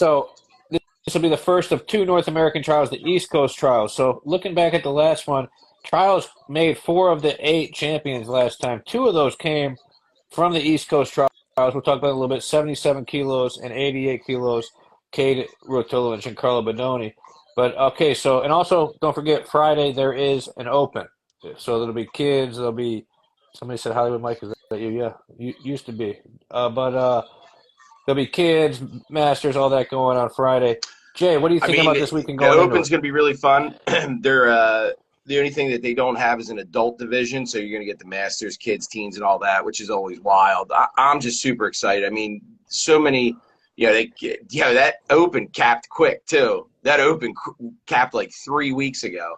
So this will be the first of two North American trials, the East Coast trials. So looking back at the last one, trials made 4 of the 8 champions last time. 2 of those came from the East Coast trials. We'll talk about it a little bit. 77 kilos and 88 kilos. Cade Rotulovich and Carlo Bedoni. But okay, so and also don't forget Friday there is an open. So there'll be kids. There'll be somebody said Hollywood Mike. Is that you? Yeah, you used to be. But there'll be kids, masters, all that going on Friday. Jay, what do you think about this weekend going The into Open's it? going to be really fun. They're the only thing that they don't have is an adult division, so you're going to get the masters, kids, teens, and all that, which is always wild. I'm just super excited. I mean, so many, that Open capped quick too. That Open capped like 3 weeks ago.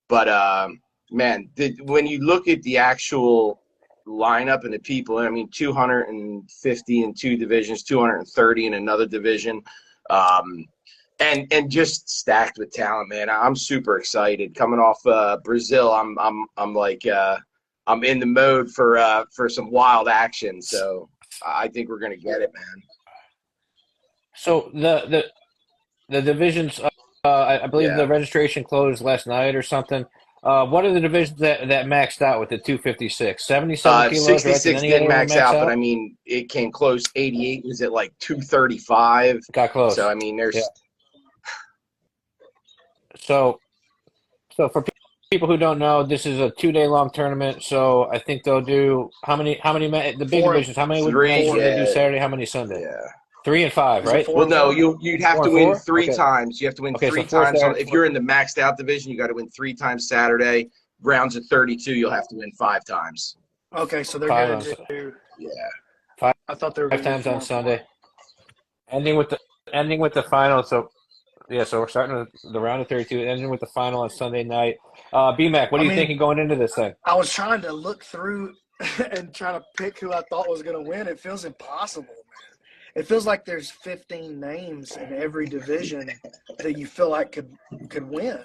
But man, when you look at the actual lineup and the people, I mean, 250 in 2 divisions, 230 in another division. And just stacked with talent, man. I'm super excited. Coming off Brazil, I'm like I'm in the mode for some wild action. So I think we're gonna get it, man. So the divisions, I believe Yeah. the registration closed last night or something. What are the divisions that maxed out with the 256? 77 kilos, right? Did 66 any did other one max max out, but out? I mean, it came close. 88 was at like 235. Got So close. I mean, Yeah. there's So so for people who don't know, this is a 2-day long tournament. So I think they'll do the big Four and divisions? How many three. matches do four. they do Yeah, Saturday? How many Sunday? yeah. 3 and 5, Is it right? four Well, and no, four? you'd have 4 to and win 4? 3 Okay. times. You have to win Okay, so 3 4 times. Saturday, If 4. you're in the maxed out division, you got to win 3 times Saturday. Rounds of 32, you'll have to win 5 times. Okay, so they're 5 gonna on do. Yeah. five, I thought they were 5 gonna do times on 4 and 4. Sunday, ending with the final. So yeah, so we're starting with the round of 32, ending with the final on Sunday night. Bmac, what I are you mean, thinking going into this thing? I was trying to look through and try to pick who I thought was gonna win. It feels impossible, man. It feels like there's 15 names in every division that you feel like could win.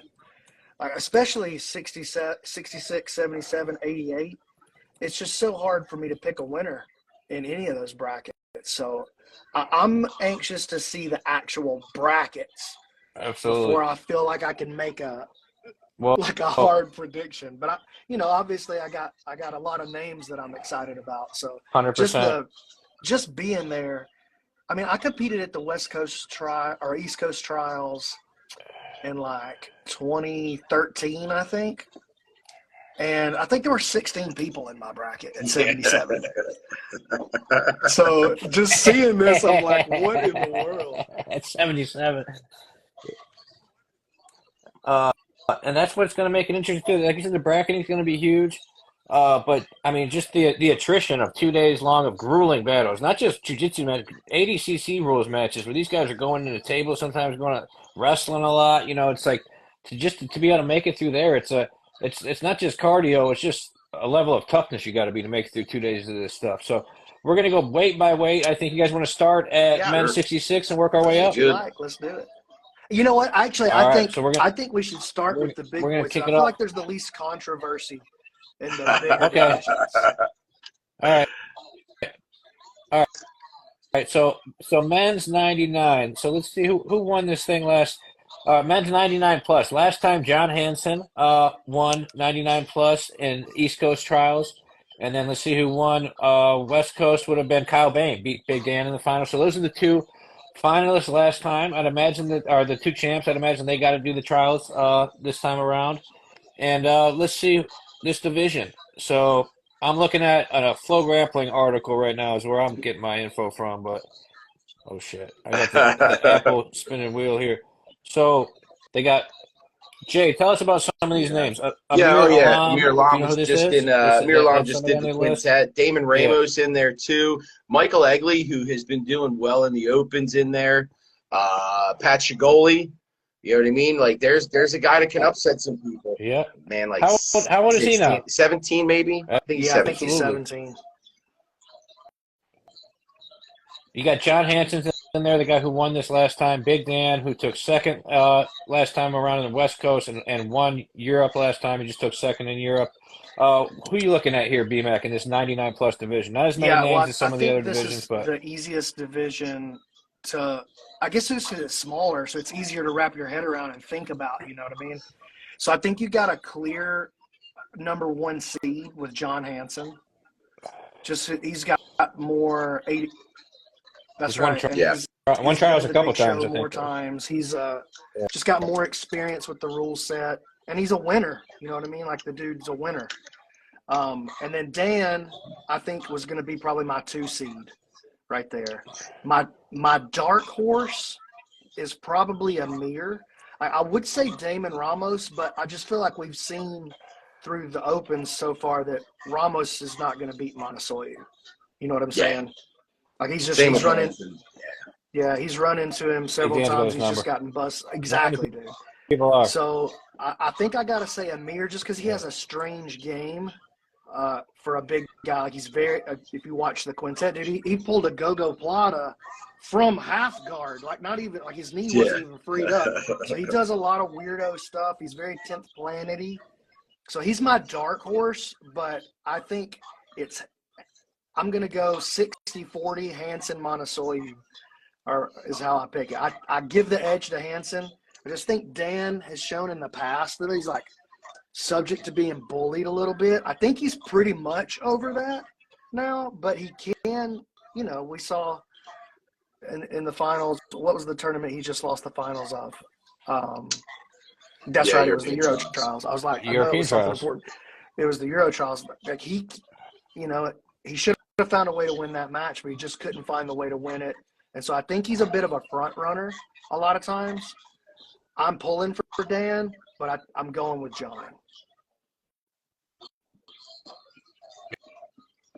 Like especially 66, 77, 88. It's just so hard for me to pick a winner in any of those brackets. So I'm anxious to see the actual brackets Absolutely. before I feel like I can make a Well, like a hard prediction. But obviously I got a lot of names that I'm excited about. So just 100%. just being there. I mean, I competed at the West Coast or East Coast trials in like 2013, I think. And I think there were 16 people in my bracket at 77. So just seeing this, I'm like, what in the world? At 77. Uh, and that's what's going to make it interesting too. Like you said, the bracketing is going to be huge. But I mean, just the attrition of 2 days long of grueling battles, not just jiu-jitsu matches, ADCC rules matches where these guys are going to the table, sometimes going to wrestling a lot. It's like to be able to make it through there. It's not just cardio. It's just a level of toughness you got to be to make it through 2 days of this stuff. So we're going to go weight by weight. I think you guys want to start at Yeah, men's 66 and work our way up. if you like, let's do it. You know what? Actually, All right, so I think we should start with the big we're gonna boys. kick I it feel off. like there's the least controversy in the bigger Okay. divisions. All right. All right. So men's 99. So let's see who won this thing last. Men's 99 plus. Last time John Hansen won 99 plus in East Coast trials, and then let's see who won. West Coast would have been Kyle Bain, beat Big Dan in the final. So those are the two finalists last time. I'd imagine that are the two champs. I'd imagine they got to do the trials this time around. And let's see this division. So I'm looking at a Flow Grappling article right now is where I'm getting my info from. But oh shit, I got the Apple spinning wheel here. So they got Jay. Tell us about some of these Yeah. names. Yeah, Amir oh yeah. Alam. Amir Do Alam you know who was this just is? in Amir Alam That's just somebody did on the your list. quintet. Damon Yeah. Ramos in there too. Michael Egley, who has been doing well in the opens in there. Pat Shigoli, you know what I mean? Like there's a guy that can upset some people. Yeah. Man, like How old is he 16, now? 17 maybe? I think he's Yeah, I think he's 17. Absolutely. 17. You got John Hansen in there, the guy who won this last time. Big Dan, who took second last time around in the West Coast and won Europe last time. He just took second in Europe. Who are you looking at here, BMAC, in this 99 plus division? Not as many Yeah, names well, as I some of the think other this divisions, is but the easiest division to I guess it's because it's smaller, so it's easier to wrap your head around and think about. You know what I mean? So I think you got a clear number 1 seed with John Hansen. Just he's got more 80. That's right. And Yeah. One trials a couple times. More times. He's just got more experience with the rule set, and he's a winner. You know what I mean? Like the dude's a winner. And then Dan, I think, was going to be probably my 2 seed right there. My dark horse is probably Amir. I would say Damon Ramos, but I just feel like we've seen through the Opens so far that Ramos is not going to beat Montesoyu. You know what I'm saying? Like he's running. Yeah, he's run into him several times. He's just gotten bust. Exactly, dude. People are. So I think I got to say Amir just because he has a strange game for a big guy. Like he's very if you watch the quintet, dude, he pulled a go-go plata from half guard. Like not even, like his knee wasn't even freed up. So he does a lot of weirdo stuff. He's very 10th planet-y. So he's my dark horse, but I think I'm going to go 60-40 Hansen Montesoyu is how I pick it. I give the edge to Hansen. I just think Dan has shown in the past that he's like subject to being bullied a little bit. I think he's pretty much over that now, but he can, we saw in the finals, what was the tournament he just lost the finals of? That's right. It was the Euro Trials. I was like, European Trials. It was the Euro Trials. Like he should have found a way to win that match, but he just couldn't find the way to win it. And so I think he's a bit of a front runner a lot of times. I'm pulling for Dan, but I'm going with John.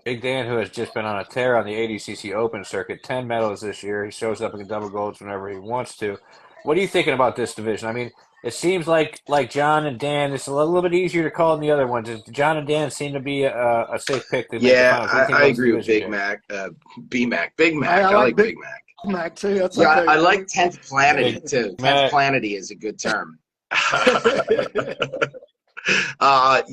Big Dan, who has just been on a tear on the ADCC Open circuit, 10 medals this year. He shows up in double golds whenever he wants to. What are you thinking about this division? I mean, it seems like John and Dan, it's a little bit easier to call than the other ones. John and Dan seem to be a safe pick. To make the finals. I agree with Big Mac. Bmac. Big Mac. I like Big Mac. Mac too. That's I like 10th Planety too. 10th Planety is a good term. I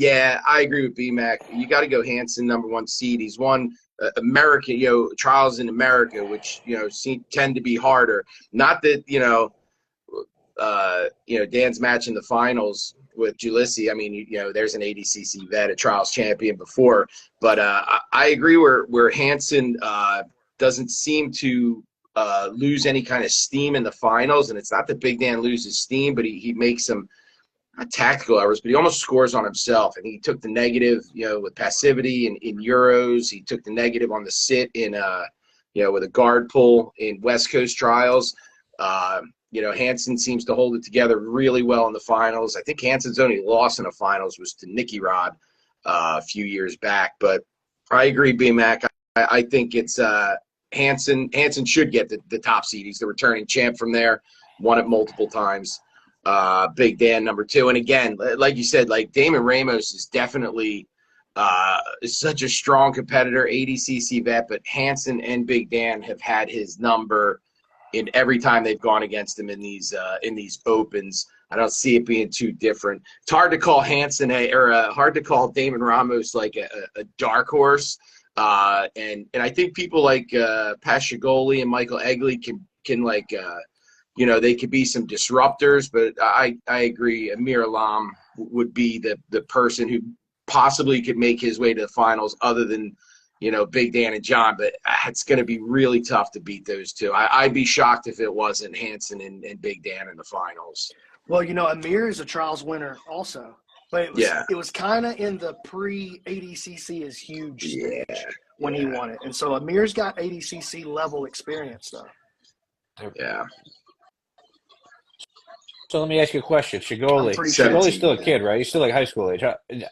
agree with Bmac. You got to go Hansen, number 1 seed. He's won American, trials in America, which tend to be harder. Not that Dan's match in the finals with Julisi. I mean, there's an ADCC vet, a trials champion before, but I agree where Hansen doesn't seem to lose any kind of steam in the finals, and it's not that Big Dan loses steam, but he makes some not tactical errors, but he almost scores on himself. And he took the negative, with passivity in Euros. He took the negative on the sit in, with a guard pull in West Coast trials. Hansen seems to hold it together really well in the finals. I think Hansen's only loss in the finals was to Nicky Rod a few years back. But I agree, BMAC. I think it's Hansen. Hansen should get the top seed. He's the returning champ from there. Won it multiple times. Big Dan, number 2. And again, like you said, like Damon Ramos is definitely such a strong competitor, ADCC vet, but Hansen and Big Dan have had his number in every time they've gone against him in these opens. I don't see it being too different. It's hard to call Hansen hard to call Damon Ramos like a dark horse. And I think people like Pat Shigoli and Michael Egley can like they could be some disruptors, but I agree. Amir Alam would be the person who possibly could make his way to the finals other than, Big Dan and John, but it's going to be really tough to beat those two. I'd be shocked if it wasn't Hansen and Big Dan in the finals. Well, Amir is a trials winner also, but it was kind of in the pre-ADCC is huge stage when he won it. And so Amir's got ADCC level experience though. Yeah. So let me ask you a question. Shigoli's still a kid, right? He's still like high school age.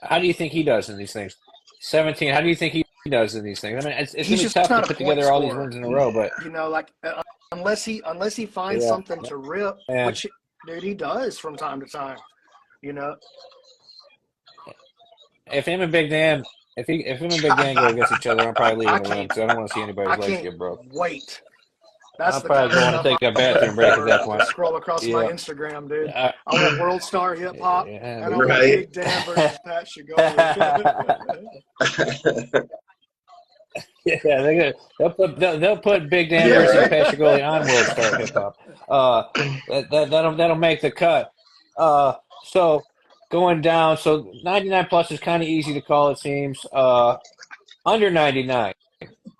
How do you think he does in these things? 17. How do you think he does in these things? I mean, it's going to be tough to put together all these wins in a row, but unless he finds something to rip, which dude he does from time to time. If him and Big Dan go against each other, I'm probably leaving the room because I don't want to see anybody's legs get broke. Wait. I'm probably going to take a bathroom break at that point. Scroll across my Instagram, dude. I want World Star Hip Hop, and I want Big Dan versus Pat Shigoli. they'll put Big Dan versus Patrick on World Star Hip Hop. That'll make the cut. So going down, so 99 plus is kind of easy to call, it seems. Under 99.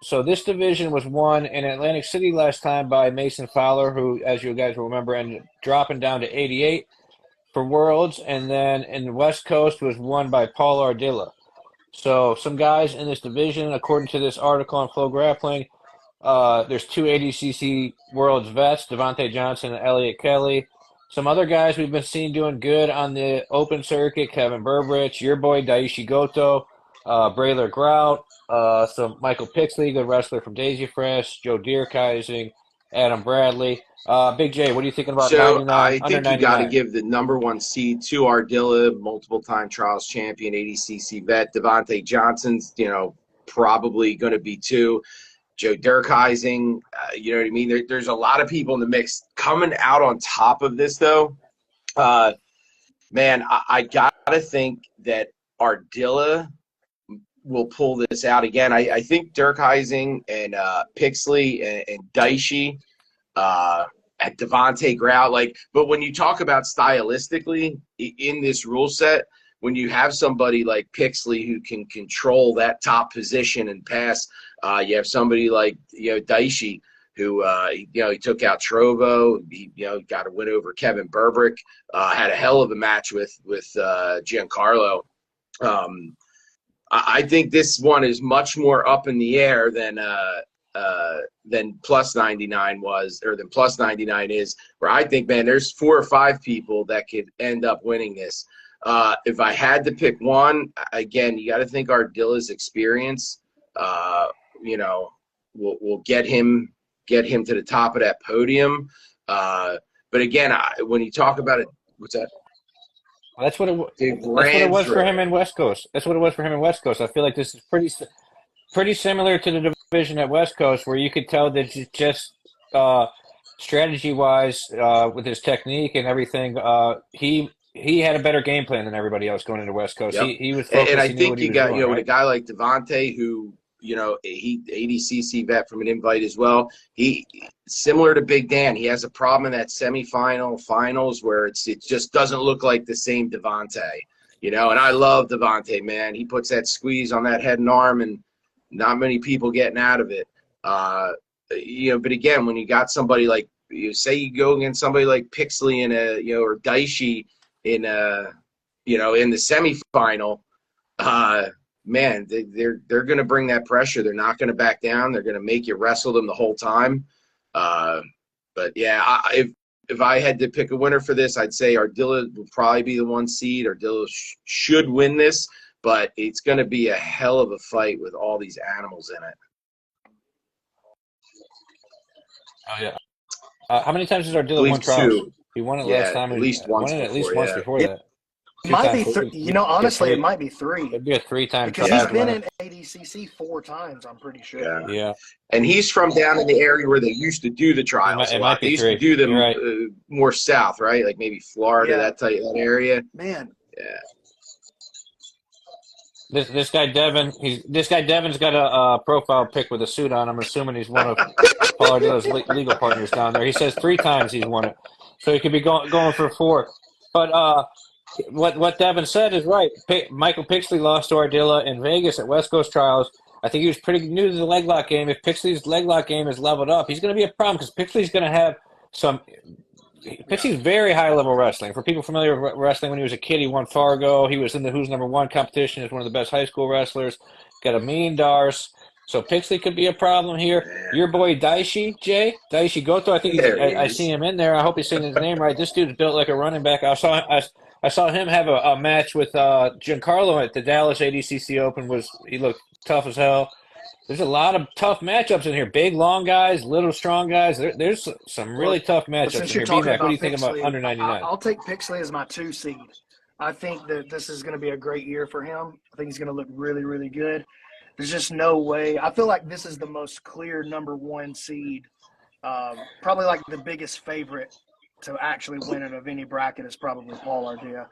So this division was won in Atlantic City last time by Mason Fowler, who, as you guys will remember, ended up dropping down to 88 for Worlds, and then in the West Coast was won by Paul Ardilla. So some guys in this division, according to this article on Flow Grappling, there's two ADCC Worlds vets, Devontae Johnson and Elliot Kelly. Some other guys we've been seeing doing good on the open circuit, Kevin Burbrich, your boy Daishi Goto, Braylor Grout, so Michael Pixley, good wrestler from Daisy Fresh, Joe Deerkising, Adam Bradley. Big J, what are you thinking about 99, I under think you got to 99? give the number one seed to Ardilla, multiple-time trials champion, ADCC vet. Devontae Johnson's, probably going to be two. Joe Derkheising, you know what I mean? There's a lot of people in the mix. Coming out on top of this, though, man, I got to think that Ardilla will pull this out again. I think Derkheising and Pixley and Daishi at Devontae Grout, but when you talk about stylistically in this rule set, when you have somebody like Pixley who can control that top position and pass, you have somebody like Daishi who he took out Trovo. He got a win over Kevin Burbrick. Had a hell of a match with Giancarlo. I think this one is much more up in the air than plus 99 was, or than plus 99 is, where I think, man, there's 4 or 5 people that could end up winning this. If I had to pick one, again, you got to think Ardilla's experience, will get him to the top of that podium. But again, when you talk about it, what's that? That's what it was for him in West Coast. That's what it was for him in West Coast. I feel like this is pretty similar to the division at West Coast, where you could tell that just strategy-wise, with his technique and everything, he had a better game plan than everybody else going into West Coast. Yep. He was focused. And I think you got, doing, with a guy like Devontae, who, he ADCC vet from an invite as well. He, similar to Big Dan, he has a problem in that semifinal, finals, where it just doesn't look like the same Devontae. And I love Devontae, man. He puts that squeeze on that head and arm, and not many people getting out of it. But again, when you got somebody like, say you go against somebody like Pixley or Daishi in the semifinal, man, they're going to bring that pressure. They're not going to back down. They're going to make you wrestle them the whole time. But yeah, if I had to pick a winner for this, I'd say Ardilla will probably be the 1 seed. Ardilla should win this, but it's going to be a hell of a fight with all these animals in it. Oh yeah. How many times has Ardilla won trials? 2. He won it last time. At least once before that. It might be honestly, it might be 3. It'd be a 3-time. Because he's been in ADCC 4 times, I'm pretty sure. Yeah. And he's from down in the area where they used to do the trials. It might be they used 3. to do them right. More south, right? Like maybe Florida, that area. Man. Yeah. This guy Devin's got a profile pic with a suit on. I'm assuming he's one of Paul Ardilla's legal partners down there. He says 3 times he's won it, so he could be going for 4. But what Devin said is right. Michael Pixley lost to Ardilla in Vegas at West Coast Trials. I think he was pretty new to the leg lock game. If Pixley's leg lock game is leveled up, he's going to be a problem because Pixley's going to have some. Pixley's very high level wrestling. For people familiar with wrestling, when he was a kid, he won Fargo. He was in the Who's Number 1 competition as one of the best high school wrestlers. Got a mean Darce. So Pixley could be a problem here. Your boy Daishi Goto. I think I see him in there. I hope he's saying his name right. This dude's built like a running back. I saw him have a match with Giancarlo at the Dallas ADCC Open. He looked tough as hell. There's a lot of tough matchups in here. Big, long guys, little, strong guys. There's some really tough matchups in here. Bmac, what do you think about under 99? I'll take Pixley as my 2 seed. I think that this is going to be a great year for him. I think he's going to look really, really good. There's just no way. I feel like this is the most clear number 1 seed. Probably like the biggest favorite to actually win it of any bracket is probably Paul Ardilla.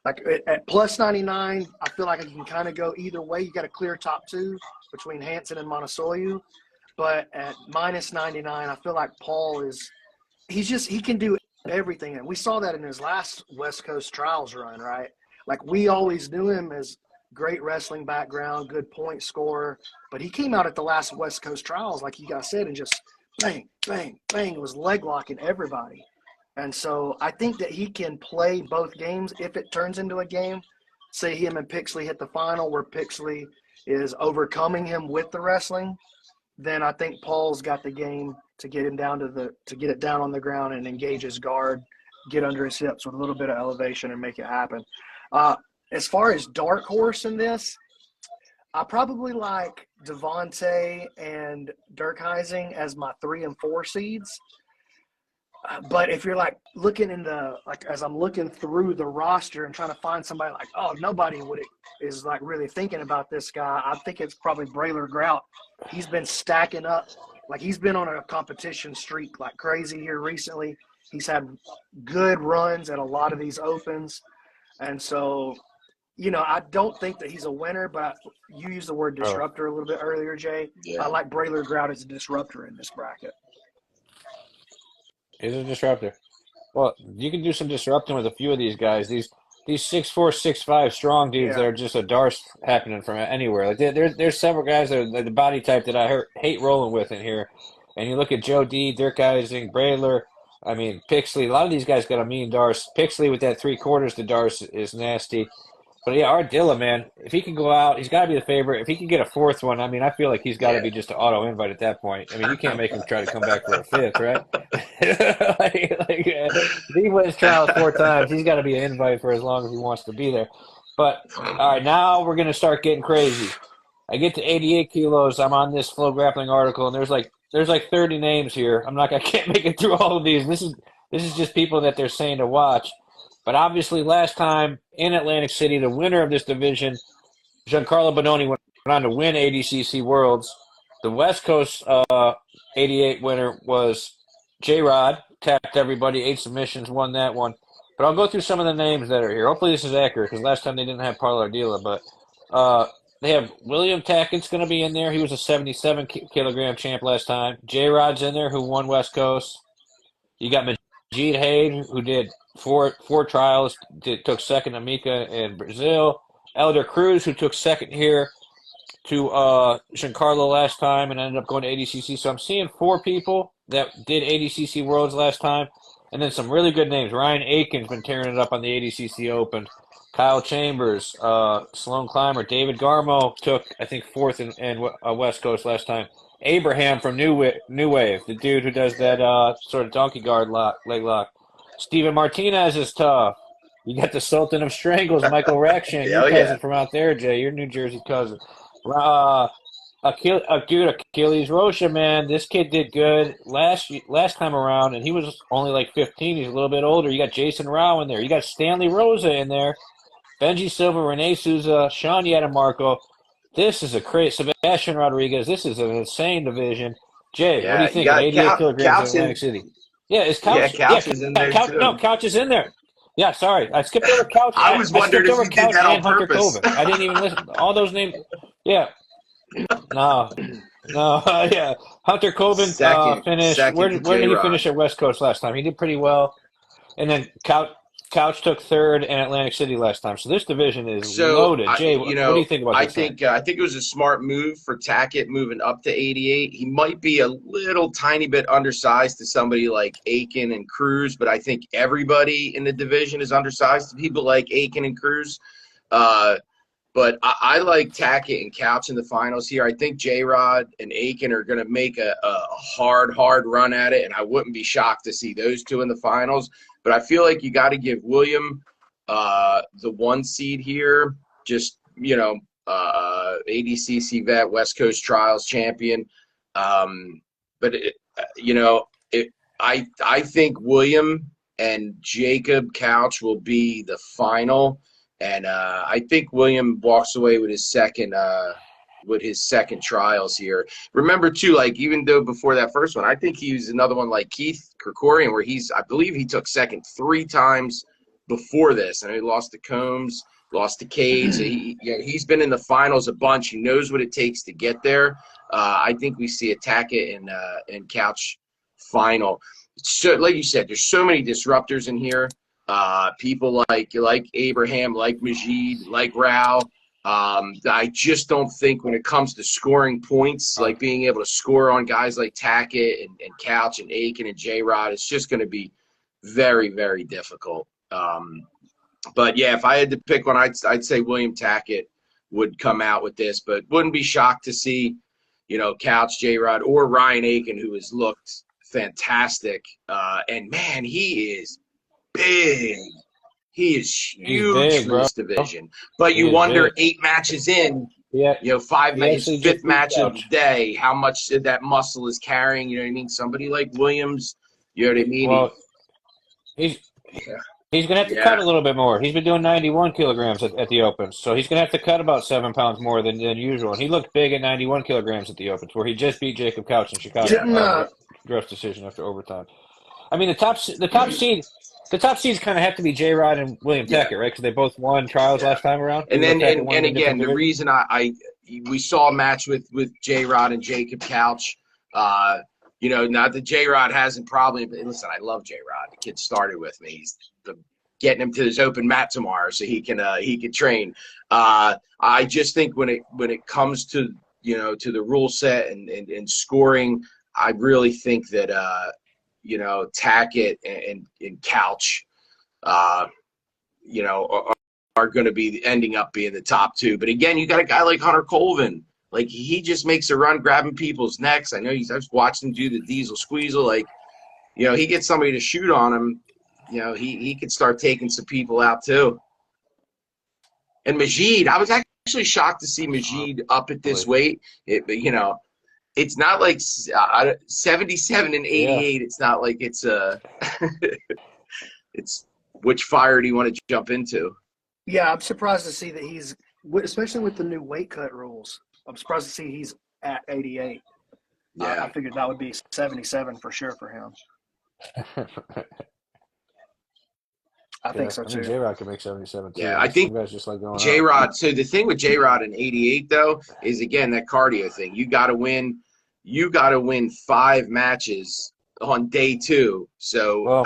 Like at plus 99, I feel like I can kind of go either way. You got a clear top two between Hansen and Monosoyu. But at minus 99, I feel like Paul he can do everything. And we saw that in his last West Coast Trials run, right? Like we always knew him as great wrestling background, good point scorer. But he came out at the last West Coast Trials, like you guys said, and just bang, bang, bang, was leg locking everybody. And so I think that he can play both games if it turns into a game. Say him and Pixley hit the final where Pixley is overcoming him with the wrestling, then I think Paul's got the game to get him down to get it down on the ground and engage his guard, get under his hips with a little bit of elevation and make it happen. As far as dark horse in this, I probably like Devontae and Dirkhuizing as my 3 and 4 seeds. But if you're like looking in as I'm looking through the roster and trying to find somebody like, oh, nobody is like really thinking about this guy, I think it's probably Braylor Grout. He's been stacking up. Like he's been on a competition streak like crazy here recently. He's had good runs at a lot of these opens. And so, I don't think that he's a winner, but you used the word disruptor a little bit earlier, Jay. Yeah. I like Braylor Grout as a disruptor in this bracket. Is a disruptor. Well, you can do some disrupting with a few of these guys. These 6'4", 6'5" strong dudes that are just a darce happening from anywhere. Like there's several guys that are the body type that I hate rolling with in here. And you look at Joe D, Dirkhuizing, Braylor, Pixley. A lot of these guys got a mean darce. Pixley with that 3/4 to darce is nasty. But yeah, Ardilla, man, if he can go out, he's got to be the favorite. If he can get a 4th one, I feel like he's got to be just an auto invite at that point. You can't make him try to come back for a 5th, right? If he wins trials 4 times, he's got to be an invite for as long as he wants to be there. But all right, now we're gonna start getting crazy. I get to 88 kilos. I'm on this Flow Grappling article, and there's like 30 names here. I can't make it through all of these. This is just people that they're saying to watch. But obviously, last time in Atlantic City, the winner of this division, Giancarlo Bononi, went on to win ADCC Worlds. The West Coast 88 winner was J-Rod. Tapped everybody, 8 submissions, won that one. But I'll go through some of the names that are here. Hopefully this is accurate, because last time they didn't have Paulo Ardila. But they have William Tackett's going to be in there. He was a 77-kilogram champ last time. J-Rod's in there, who won West Coast. You got Majid Haid, who did four trials, took second to Mika in Brazil. Elder Cruz, who took second here to Giancarlo last time and ended up going to ADCC. So I'm seeing 4 people that did ADCC Worlds last time, and then some really good names. Ryan Aiken's been tearing it up on the ADCC Open. Kyle Chambers, Sloan Clymer, David Garmo took, I think, 4th in West Coast last time. Abraham from New Wave, the dude who does that sort of donkey guard leg lock. Steven Martinez is tough. You got the Sultan of Strangles, Michael Rakshan, your cousin from out there, Jay, your New Jersey cousin. Achilles Rocha, man, this kid did good last time around, and he was only like 15. He's a little bit older. You got Jason Rao in there. You got Stanley Rosa in there. Benji Silva, Renee Souza, Sean Yadamarco. This is a crazy. Sebastian Rodriguez. This is an insane division. Jay, what do you think? 88 kilograms in Atlantic City. Yeah, is Couch? Yeah, Couch is in there too. No, Couch is in there. Yeah, sorry, I skipped over Couch. I was wondering if you did that on purpose. I didn't even listen. All those names. Yeah. No. Yeah. Hunter Coben finished. Where did he finish at West Coast last time? He did pretty well. And then Couch took 3rd in Atlantic City last time. So this division is loaded. Jay, what do you think about this? I think it was a smart move for Tackett moving up to 88. He might be a little tiny bit undersized to somebody like Aiken and Cruz, but I think everybody in the division is undersized to people like Aiken and Cruz. But I like Tackett and Couch in the finals here. I think J-Rod and Aiken are going to make a hard run at it, and I wouldn't be shocked to see those 2 in the finals. But I feel like you got to give William the 1 seed here. Just, ADCC vet, West Coast Trials champion. But, I think William and Jacob Couch will be the final. And I think William walks away with his second trials here. Remember, too, like, even though before that first one, I think he was another one like Keith Krikorian, where I believe he took second 3 times before this. And he lost to Combs, lost to Cade. So he's been in the finals a bunch. He knows what it takes to get there. I think we see a Tackett and Couch final. So, like you said, there's so many disruptors in here. People like Abraham, like Majid, like Rao. I just don't think when it comes to scoring points, like being able to score on guys like Tackett and Couch and Aiken and J-Rod, it's just going to be very, very difficult. But yeah, if I had to pick one, I'd say William Tackett would come out with this, but wouldn't be shocked to see, Couch, J-Rod, or Ryan Aiken, who has looked fantastic. And man, he is big. He is huge for this division. But you wonder, 8 matches in, 5 matches, 5th match of the day, how much that muscle is carrying. You know what I mean? Somebody like Williams, you know what I mean? Well, he's going to have to cut a little bit more. He's been doing 91 kilograms at the Opens, so he's going to have to cut about 7 pounds more than usual. And he looked big at 91 kilograms at the Opens, where he just beat Jacob Couch in Chicago. Draft decision after overtime. I mean, the top seeds kind of have to be J-Rod and William Tackett, right? Because they both won trials last time around. And then, and again, the reason we saw a match with J-Rod and Jacob Couch. Not that J-Rod hasn't probably, but listen, I love J-Rod. The kid started with me. He's getting him to his open mat tomorrow so he can train. I just think when it comes to to the rule set and scoring, I really think that Tackett and Couch, are going to be ending up being the top 2. But again, you got a guy like Hunter Colvin. Like, he just makes a run grabbing people's necks. I know I've watched him do the diesel squeezle. Like, he gets somebody to shoot on him. He could start taking some people out too. And Majid, I was actually shocked to see Majid up at this weight. It's not like 77 and 88. Yeah. It's not like it's it's which fire do you want to jump into? Yeah, I'm surprised to see that he's, especially with the new weight cut rules. I'm surprised to see he's at 88. Yeah, I figured that would be 77 for sure for him. I think so too. I think J-Rod can make 77 too. Yeah, I think just like going J-Rod. So the thing with J-Rod in 88 though is, again, that cardio thing. You got to win 5 matches on day 2. So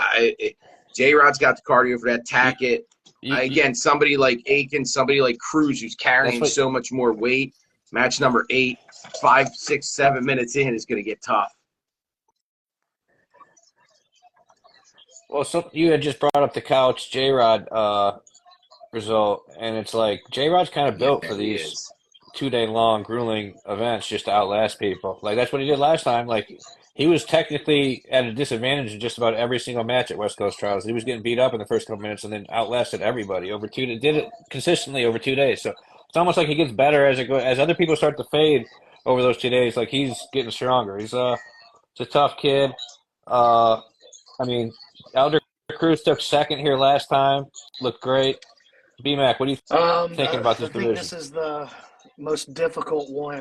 J-Rod's got the cardio for that. Tackett. Again, somebody like Aiken, somebody like Cruz, who's carrying so much more weight. Match number 8, 5, 6, 7 minutes in is going to get tough. Well, so you had just brought up the Couch J-Rod result, and it's like J-Rod's kind of built for these 2-day-long grueling events just to outlast people. Like, that's what he did last time. Like, he was technically at a disadvantage in just about every single match at West Coast Trials. He was getting beat up in the first couple minutes and then outlasted everybody over 2 days. Did it consistently over 2 days. So it's almost like he gets better as other people start to fade over those 2 days. Like, he's getting stronger. He's a tough kid. I mean, Elder Cruz took second here last time. Looked great. Bmac, what are you thinking about this division? I think this is the most difficult one.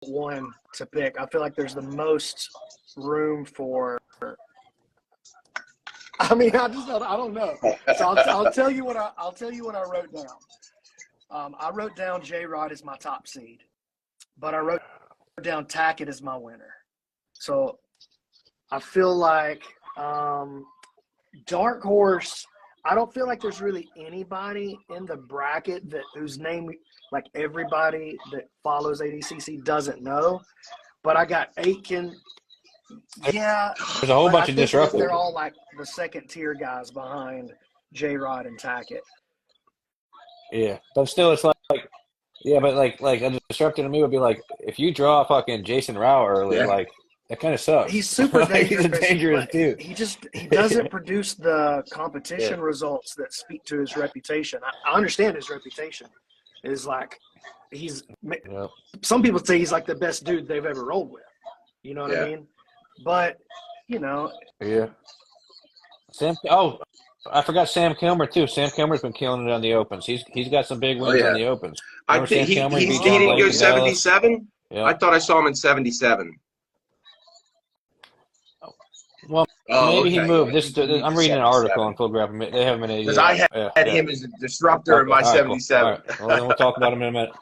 One to pick. I feel like there's the most room for. I mean, I don't know. So I'll tell you what I wrote down. I wrote down J-Rod as my top seed, but I wrote down Tackett as my winner. So I feel like dark horse. I don't feel like there's really anybody in the bracket whose name like everybody that follows ADCC doesn't know. But I got Aiken. Yeah, there's a whole bunch of disruptors. They're all like the second tier guys behind J-Rod and Tackett. Yeah, but still, it's like a disruptor to me would be like if you draw fucking Jason Rao early, like that kind of sucks. He's super dangerous. He's a dangerous dude. He doesn't produce the competition results that speak to his reputation. I understand his reputation is like some people say he's like the best dude they've ever rolled with. You know what I mean? But Yeah. Sam. Oh, I forgot Sam Kilmer too. Sam Kilmer's been killing it on the opens. He's got some big Oh wins on yeah, the opens. I Remember think Sam Kilmer? He he beat John didn't Blake go in Dallas. 77. I Yeah. thought I saw him in 77. Well, Oh, maybe he okay. moved. Yeah, he moved I'm to reading an article on 77 Full Graph. They have him in because 88. I Yeah, had yeah. him as a disruptor in Okay. my All right. Cool. All 77. right. Well, then we'll talk about him in a minute.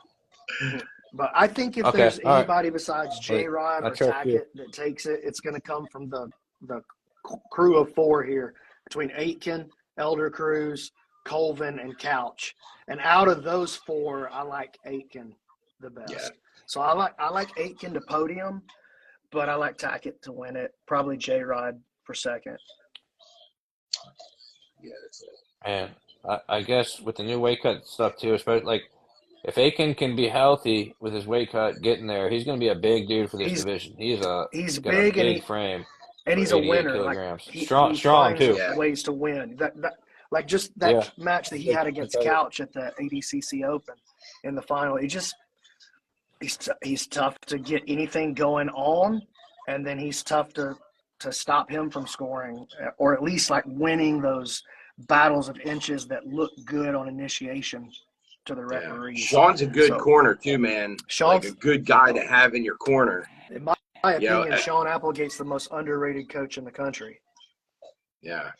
But I think if Okay. there's All right. anybody besides J. Rod I or trust you. Tackett that takes it, it's going to come from the crew of four here between Aitken, Elder Cruz, Colvin, and Couch. And out of those four, I like Aitken the best. Yeah. So I like Aitken to podium, but I like Tackett to win it. Probably J. Rod for second. Yeah, that's it. And I guess with the new weight cut stuff too, especially like if Aiken can be healthy with his weight cut getting there, he's going to be a big dude for this division. He's got a big big frame. and he's for a 88 winner. kilograms. Like he strong finds too. Yeah. ways to win. Like just that match that he had against Couch at the ADCC Open in the final. He's tough to get anything going on, and then he's tough to stop him from scoring, or at least like winning those battles of inches that look good on initiation to the referees. Sean's a good corner too, man. Sean's like a good guy to have in your corner. In my opinion, Sean Applegate's the most underrated coach in the country. Yeah.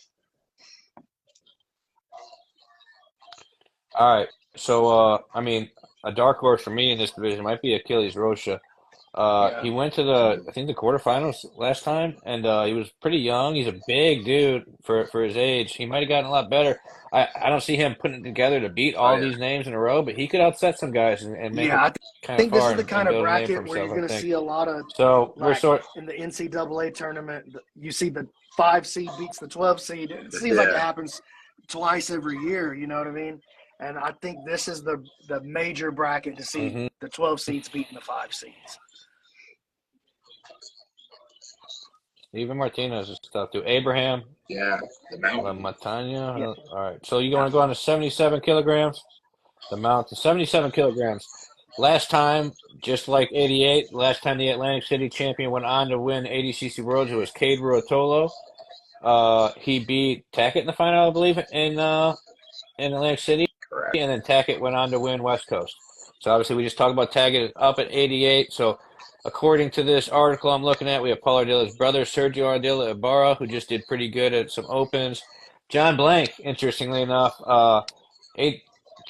All right. So, I mean, a dark horse for me in this division might be Achilles Rocha. He went to I think the quarterfinals last time, and he was pretty young. He's a big dude for his age. He might have gotten a lot better. I don't see him putting it together to beat all these names in a row, but he could upset some guys and make I it kind think of this far is the kind of build a name for bracket where himself, you're going to see a lot of. So we're in the NCAA tournament. You see the 5 seed beats the 12 seed. It seems like it happens twice every year. You know what I mean? And I think this is the major bracket to see the 12 seeds beating the 5 seeds. Steven Martinez is tough too. Abraham. Yeah. The mountain. Matanya. Yeah. All right. So you want to go on to 77 kilograms? The mountain, 77 kilograms. Last time, just like 88, last time the Atlantic City champion went on to win ADCC Worlds, it was Cade Ruotolo. He beat Tackett in the final, I believe, in Atlantic City. Correct. And then Tackett went on to win West Coast. So obviously we just talked about Tackett up at 88. So according to this article I'm looking at, we have Paul Ardilla's brother, Sergio Ardilla Ibarra, who just did pretty good at some opens. John Blank, interestingly enough,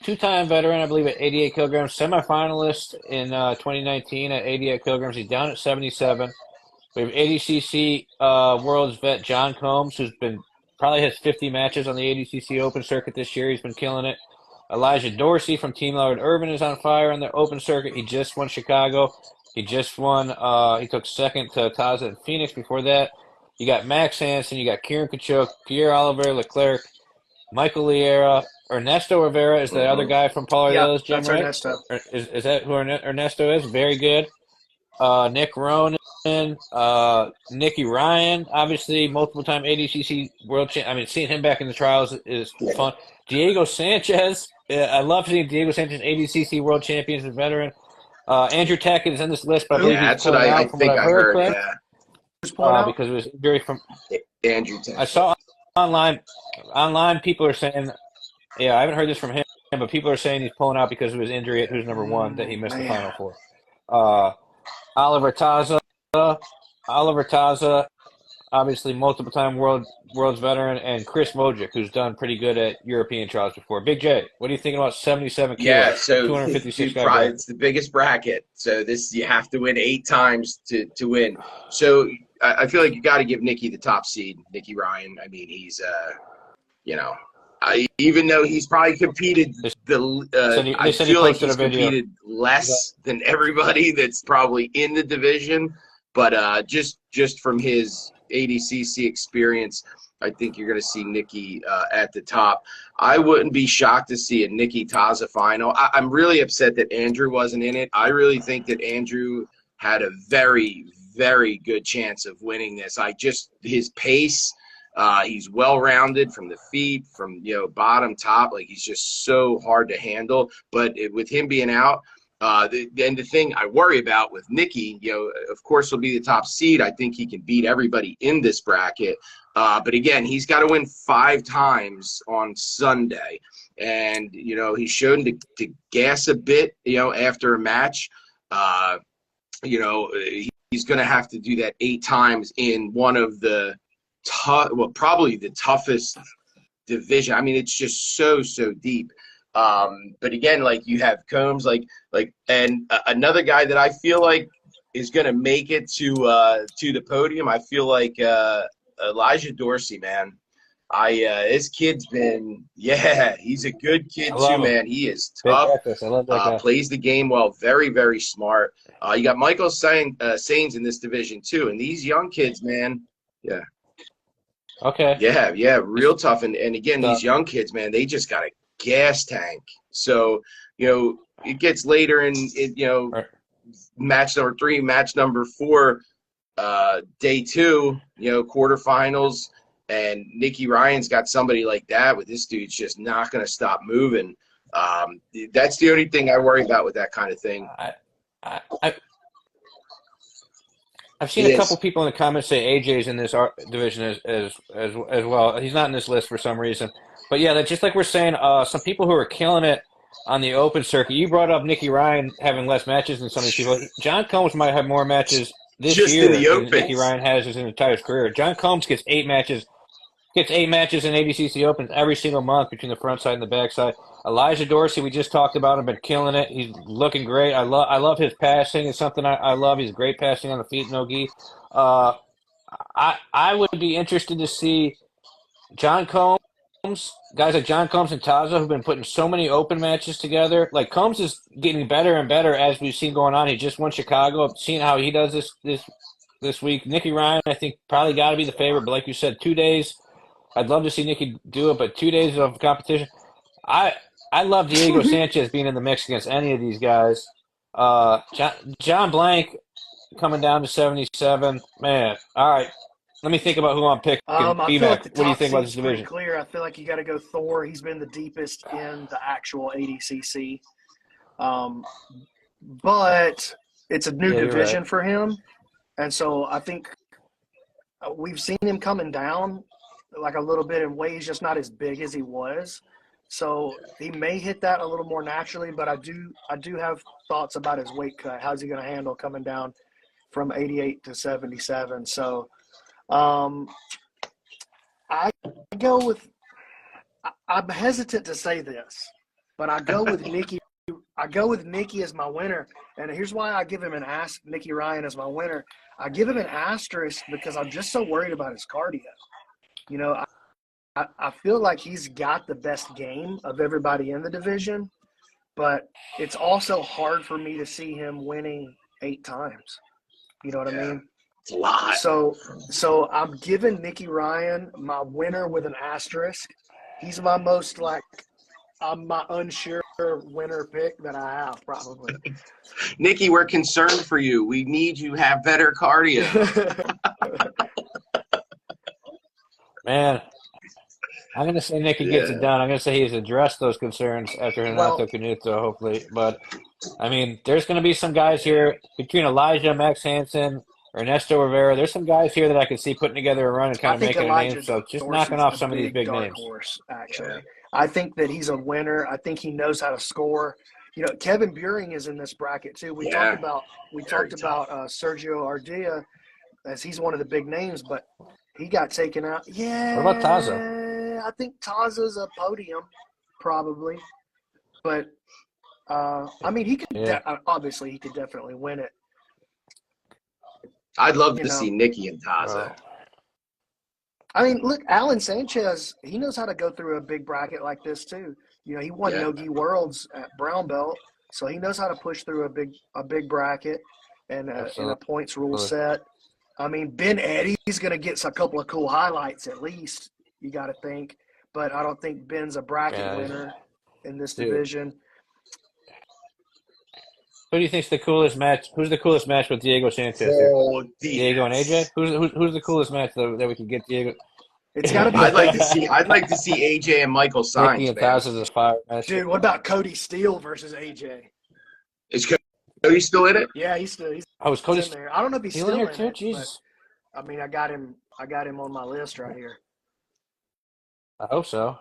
two-time veteran, I believe, at 88 kilograms, semifinalist in 2019 at 88 kilograms. He's down at 77. We have ADCC Worlds vet John Combs, who's been probably has 50 matches on the ADCC Open circuit this year. He's been killing it. Elijah Dorsey from Team Lord Urban is on fire on the Open circuit. He just won Chicago. He just won. He took second to Taza in Phoenix before that. You got Max Hansen. You got Kieran Kachuk, Pierre-Olivier Leclerc, Michael Liera. Ernesto Rivera is the other guy from Paul Ardilla's gym, that's right? Ernesto. Is that who Ernesto is? Very good. Nick Ronan, Nicky Ryan, obviously multiple-time ADCC world champ. I mean, seeing him back in the trials is fun. Diego Sanchez. I love seeing Diego Sanchez, ADCC world champion, as a veteran. Andrew Tackett is in this list, but I believe that's he's what I from think what I I've heard. correct? Because it was injury from Andrew Tackett. I saw online people are saying, yeah, I haven't heard this from him, but people are saying he's pulling out because of his injury at who's number one that he missed the final for. Oliver Taza, obviously multiple-time world's veteran, and Chris Mojic, who's done pretty good at European trials before. Big J, what are you thinking about 77 kilos? Yeah, so 256 it's the biggest bracket. So this you have to win 8 times to win. So I feel like you got to give Nicky the top seed, Nicky Ryan. I mean, he's even though he's probably competed I feel like he's competed less than everybody that's probably in the division. But just from his ADCC experience, I think you're going to see Nicky at the top. I wouldn't be shocked to see a Nicky Taza final. I'm really upset that Andrew wasn't in it. I really think that Andrew had a very, very good chance of winning this. His pace, he's well-rounded from the feet, from bottom, top. Like, he's just so hard to handle. But with him being out, the thing I worry about with Nicky, of course, he'll be the top seed. I think he can beat everybody in this bracket. But again, he's got to win 5 times on Sunday. And, you know, he's shown to gas a bit, you know, after a match. You know, he's going to have to do that 8 times in one of the probably the toughest division. I mean, it's just so deep. But again, like you have Combs, and another guy that I feel like is going to make it to the podium. I feel like Elijah Dorsey, man. This kid's been, he's a good kid too, man. He is tough. I love that guy. Plays the game well, very smart. You got Michael Sains in this division too, and these young kids, man. Yeah. Okay. Yeah, real tough. And again, these young kids, man, they just got a gas tank. So, you know, it gets later in you know, match number 3, match number 4, day 2, you know, quarterfinals, and Nicky Ryan's got somebody like that with this dude's just not going to stop moving. That's the only thing I worry about with that kind of thing. I've seen a couple people in the comments say AJ's in this division as well. He's not in this list for some reason. But yeah, just like we're saying, some people who are killing it on the open circuit. You brought up Nicky Ryan having less matches than some of these people. John Combs might have more matches this year than Nicky Ryan has his entire career. John Combs gets 8 matches. Gets 8 matches in ADCC Opens every single month between the front side and the back side. Elijah Dorsey, we just talked about him, been killing it. He's looking great. I love his passing. It's something I love. He's great passing on the feet, no gi. I would be interested to see John Combs, guys like John Combs and Taza, who've been putting so many open matches together. Like, Combs is getting better and better as we've seen going on. He just won Chicago. Seeing how he does this week. Nicky Ryan, I think, probably got to be the favorite. But like you said, 2 days. I'd love to see Nicky do it, but 2 days of competition. I love Diego Sanchez being in the mix against any of these guys. John Blank coming down to 77. Man, all right. Let me think about who I'm picking. Bmac, what do you think about this division? Clear. I feel like you got to go Thor. He's been the deepest in the actual ADCC. But it's a new division for him. And so I think we've seen him coming down like a little bit in weight. He's just not as big as he was. So he may hit that a little more naturally, but I do have thoughts about his weight cut. How's he going to handle coming down from 88 to 77? So I go with – I'm hesitant to say this, but I go with Nicky. I go with Nicky as my winner, and here's why I give him Nicky Ryan as my winner. I give him an asterisk because I'm just so worried about his cardio. You know, I feel like he's got the best game of everybody in the division, but it's also hard for me to see him winning 8 times. You know what I mean? It's a lot. So I'm giving Nicky Ryan my winner with an asterisk. He's my most my unsure winner pick that I have probably. Nicky, we're concerned for you. We need you to have better cardio. Man, I'm going to say Nicky gets it done. I'm going to say he's addressed those concerns after Renato Canuto, hopefully. But, I mean, there's going to be some guys here between Elijah, Max Hansen, Ernesto Rivera. There's some guys here that I can see putting together a run and kind of making a name. So just knocking off some of these big names. Horse, actually. Yeah. I think that he's a winner. I think he knows how to score. You know, Kevin Buehring is in this bracket too. We talked about Sergio Ardea as he's one of the big names, but he got taken out. Yeah. What about Taza? I think Taza's a podium, probably. But, I mean, he could obviously he could definitely win it. I'd love to see Nicky and Taza. I mean, look, Alan Sanchez, he knows how to go through a big bracket like this too. You know, he won No-Gi Worlds at Brown Belt, so he knows how to push through a big bracket and a points rule set. I mean, Ben Eddie's going to get a couple of cool highlights at least, you got to think. But I don't think Ben's a bracket winner in this division. Who do you think's the coolest match? Who's the coolest match with Diego Sanchez? Diego and AJ. Who's the coolest match that we could get Diego? It's got to be. I'd like to see AJ and Michael Sainz. Nicky and Taza's a fire match. Dude, what about Cody Steele versus AJ? Is Cody still in it? Yeah, he's still. Was Cody in there? I don't know if he's still in in there too. Jesus. I mean, I got him I got him on my list right here. I hope so.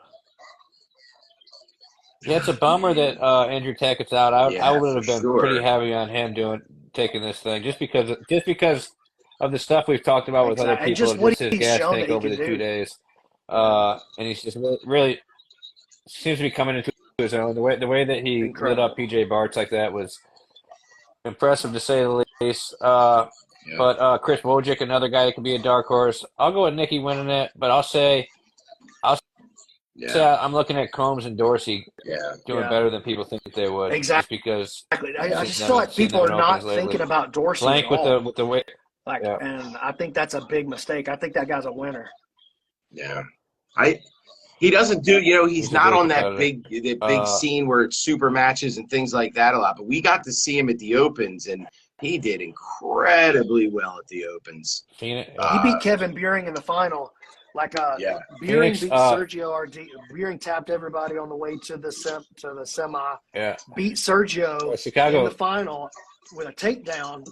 Yeah, it's a bummer that Andrew Tackett's out. I Yeah, would for have been pretty sure. heavy on him taking this thing just because of the stuff we've talked about with other Exactly. And people, just what just his he's gas shown that tank he over can the 2 do. days, Yeah. and he's just really seems to be coming into his own. The way that he lit up Incredible. PJ Bartz like that was impressive to say the least. Yeah. But Chris Wojcik, another guy that could be a dark horse. I'll go with Nicky winning it, but I'll say Yeah. I'm looking at Combs and Dorsey Yeah. doing Yeah. better than people think they would, Exactly. just because I just just feel like seen people them are in opens not lately. thinking about Dorsey at Blank with all. the way. Like, Yeah. and I think that's a big mistake. I think that guy's a winner. Yeah. He doesn't do, he's He's a not great on that competitor. big scene where it's super matches and things like that a lot. But we got to see him at the Opens, and he did incredibly well at the Opens. Phoenix, He beat Kevin Buehring in the final. Like Yeah. Buehring Phoenix, beat Sergio RD. Buehring tapped everybody on the way to the semi. yeah. Beat Sergio in Chicago. the final with a takedown.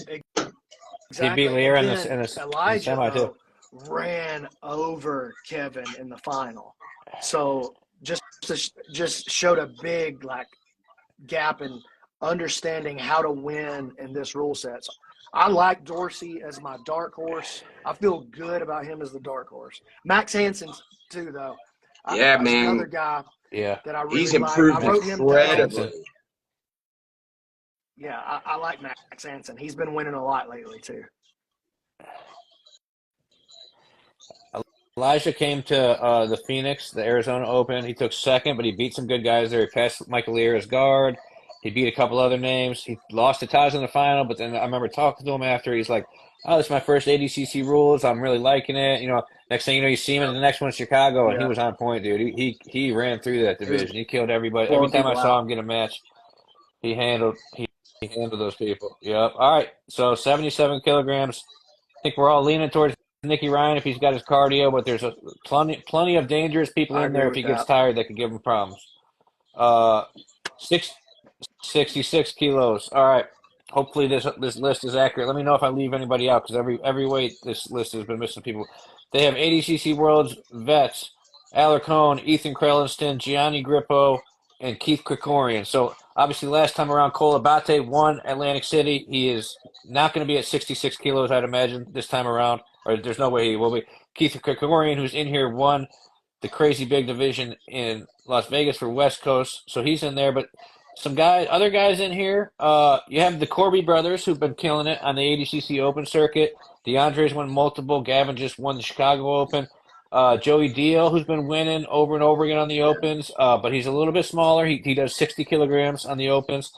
He beat Lear in the Elijah semi too. ran over Kevin in the final. So just showed a big gap in understanding how to win in this rule set. So I like Dorsey as my dark horse. I feel good about him as the dark horse. Max Hansen too, though. Yeah, That's man. another guy Yeah. that I really He's like. improved I wrote him incredibly. down. Yeah, I like Max Hansen. He's been winning a lot lately too. Elijah came to the Phoenix, the Arizona Open. He took second, but he beat some good guys there. He passed Michael Lear as guard. He beat a couple other names. He lost to Taj in the final, but then I remember talking to him after. He's like, "Oh, this is my first ADCC rules. I'm really liking it." Next thing you know, you see him in the next one in Chicago, and he was on point, dude. He ran through that division. He killed everybody. Every time I saw him get a match, he handled those people. Yep. All right. So 77 kilograms. I think we're all leaning towards Nicky Ryan if he's got his cardio, but there's plenty of dangerous people in there if he gets tired that could give him problems. 66 kilos. All right. Hopefully this list is accurate. Let me know if I leave anybody out because every weight this list has been missing people. They have ADCC Worlds vets: Alarcon, Ethan Krellinston, Gianni Grippo, and Keith Krikorian. So obviously last time around, Cole Abate won Atlantic City. He is not going to be at 66 kilos, I'd imagine, this time around. Or there's no way he will be. Keith Krikorian, who's in here, won the crazy big division in Las Vegas for West Coast. So he's in there. But other guys in here, you have the Corby brothers who've been killing it on the ADCC Open circuit. DeAndre's won multiple. Gavin just won the Chicago Open. Joey Deal, who's been winning over and over again on the Opens, but he's a little bit smaller. He does 60 kilograms on the Opens.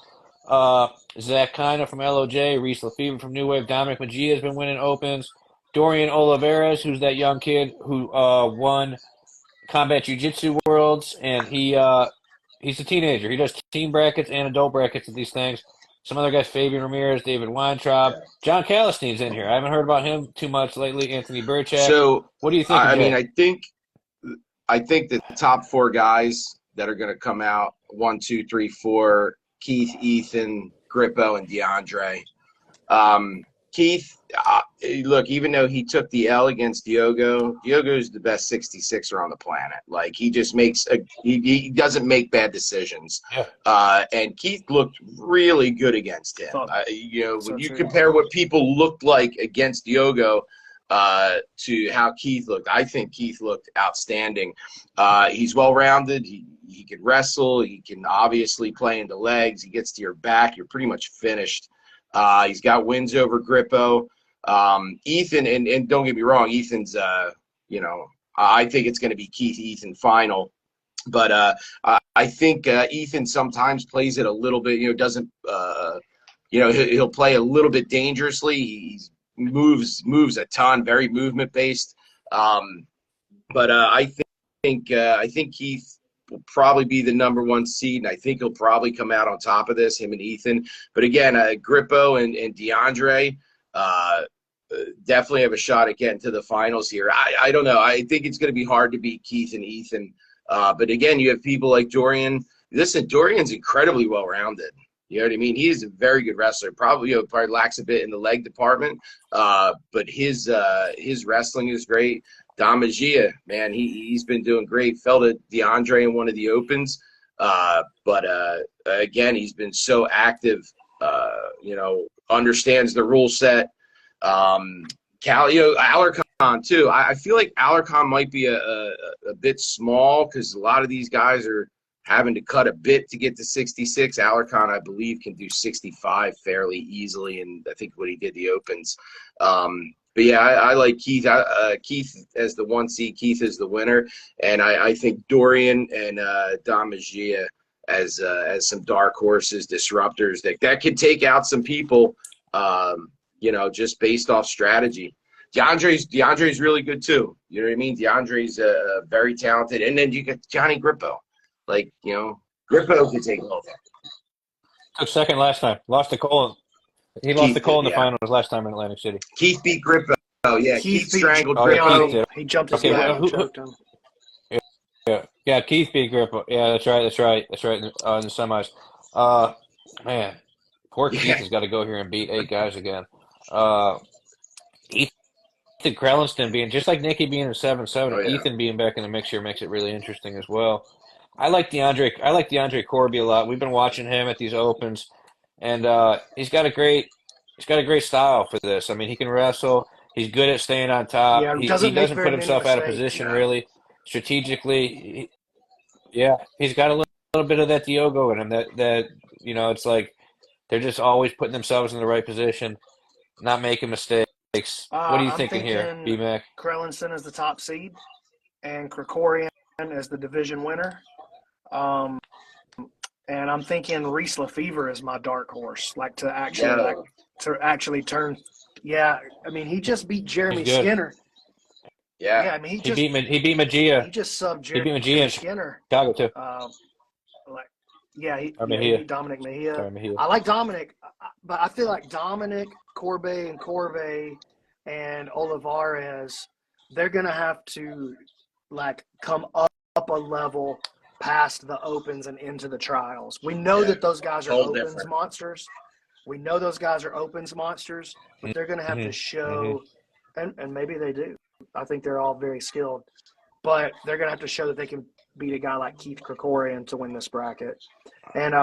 Zach Kiner from LOJ, Reese Lefevre from New Wave, Dominic Magia has been winning Opens. Dorian Oliveras, who's that young kid who won Combat Jiu-Jitsu Worlds, and he's a teenager. He does team brackets and adult brackets at these things. Some other guys, Fabian Ramirez, David Weintraub. John Callistein's in here. I haven't heard about him too much lately. Anthony Burchak. So, what do you think? I mean, I think the top four guys that are going to come out, 1, 2, 3, 4, Keith, Ethan, Grippo, and DeAndre. Keith, look, even though he took the L against Diogo's the best 66er on the planet. Like, he just he doesn't make bad decisions. Yeah. And Keith looked really good against him. When you compare what people looked like against Diogo to how Keith looked, I think Keith looked outstanding. He's well-rounded. He can wrestle. He can obviously play into legs. He gets to your back. You're pretty much finished. He's got wins over Grippo. Ethan, and don't get me wrong, Ethan's, I think it's going to be Keith-Ethan final. But I think Ethan sometimes plays it a little bit, doesn't, he'll play a little bit dangerously. He moves a ton, very movement-based. But I think Keith will probably be the number one seed, and I think he'll probably come out on top of this, him and Ethan. But again, Grippo and DeAndre definitely have a shot at getting to the finals here. I don't know. I think it's going to be hard to beat Keith and Ethan. But again, you have people like Dorian. Listen, Dorian's incredibly well-rounded. You know what I mean? He is a very good wrestler. Probably, probably lacks a bit in the leg department, but his wrestling is great. Dom Mejia, man, he's been doing great. Fell to DeAndre in one of the opens, but again, he's been so active. Understands the rule set. Alarcon too. I feel like Alarcon might be a bit small because a lot of these guys are having to cut a bit to get to 66. Alarcon, I believe, can do 65 fairly easily, and I think what he did the opens. But yeah, I like Keith. Keith as the 1 seed. Keith is the winner, and I think Dorian and Dom Mejia as some dark horses, disruptors that could take out some people. Just based off strategy. DeAndre's really good too. You know what I mean? DeAndre's very talented, and then you get Johnny Grippo. Grippo can take over. Took second last time. Lost to Cole. He lost to Cole in the finals last time in Atlantic City. Keith beat Grippo. Yeah, Keith strangled Grippo. He jumped his leg and choked him. Yeah, Keith beat Grippo. Yeah, that's right. In the semis. Man, poor Keith has got to go here and beat 8 guys again. Ethan Krellinston being just like Nicky being in 7-7. Ethan being back in the mix here makes it really interesting as well. I like DeAndre Corby a lot. We've been watching him at these opens, and he's got a great style for this. I mean, he can wrestle. He's good at staying on top. Yeah, he doesn't put himself out of position really. Strategically, he's got a little bit of that Diogo in him. That it's like they're just always putting themselves in the right position, not making mistakes. What are you thinking here, Bmac? Krellinston is the top seed, and Krikorian as the division winner. And I'm thinking Reese Lefevre is my dark horse, to actually turn. Yeah, I mean, he just beat Jeremy Skinner. Yeah, I mean, he beat Mejia. He just subbed Jeremy Skinner. Chicago too. He beat Dominic Mejia. Sorry, Mejia. I like Dominic, but I feel like Dominic, Corbe, and Olivares, they're gonna have to come up a level past the opens and into the trials. We know that those guys are opens monsters. We know those guys are opens monsters, but they're gonna have to show, and maybe they do. I think they're all very skilled, but they're gonna have to show that they can beat a guy like Keith Krikorian to win this bracket. And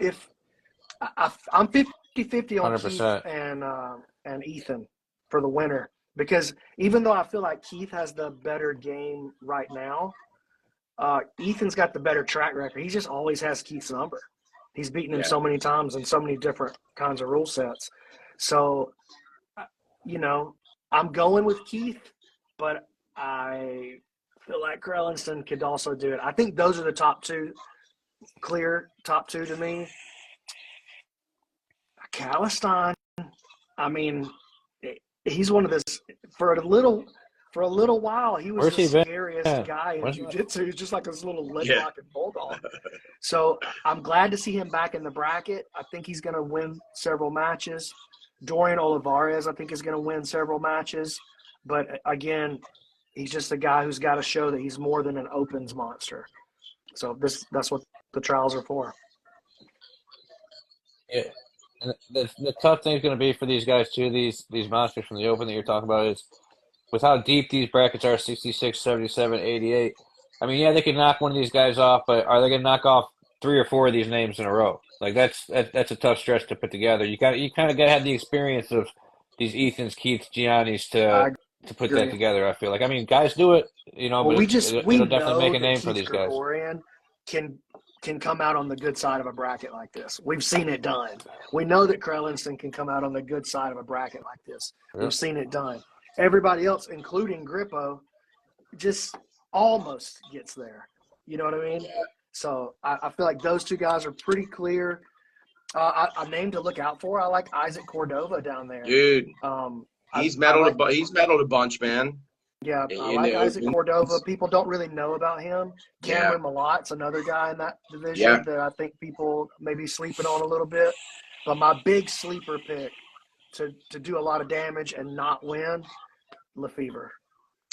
if I'm 50-50 on 100%. Keith and Ethan for the winner, because even though I feel like Keith has the better game right now, Ethan's got the better track record. He just always has Keith's number. He's beaten him so many times in so many different kinds of rule sets. So, I'm going with Keith, but I feel like Krellinston could also do it. I think those are the top two, clear top two to me. Caliston, I mean, he's one of this for a little while. He was the scariest guy in jiu-jitsu. He's just like this little leg-locking bulldog. So I'm glad to see him back in the bracket. I think he's going to win several matches. Dorian Olivares, I think, is going to win several matches. But again, he's just a guy who's got to show that he's more than an opens monster. So that's what the trials are for. Yeah. And the tough thing is going to be for these guys too, these monsters from the open that you're talking about, is with how deep these brackets are, 66, 77, 88. I mean, yeah, they could knock one of these guys off, but are they going to knock off 3 or 4 of these names in a row? That's a tough stretch to put together. You kind of got to have the experience of these Ethans, Keiths, Giannis to put that together. I feel like, I mean, guys do it, but it'll definitely make a name for these guys. Can come out on the good side of a bracket like this. We've seen it done. We know that Krellinston can come out on the good side of a bracket like this. Yep. We've seen it done. Everybody else, including Grippo, just almost gets there. You know what I mean? Yeah. So I feel like those two guys are pretty clear. A name to look out for, I like Isaac Cordova down there. Dude, he's medaled a bunch, man. Yeah, I like Isaac Cordova. People don't really know about him. Cameron Malot's another guy in that division that I think people may be sleeping on a little bit. But my big sleeper pick to do a lot of damage and not win, Lefevre.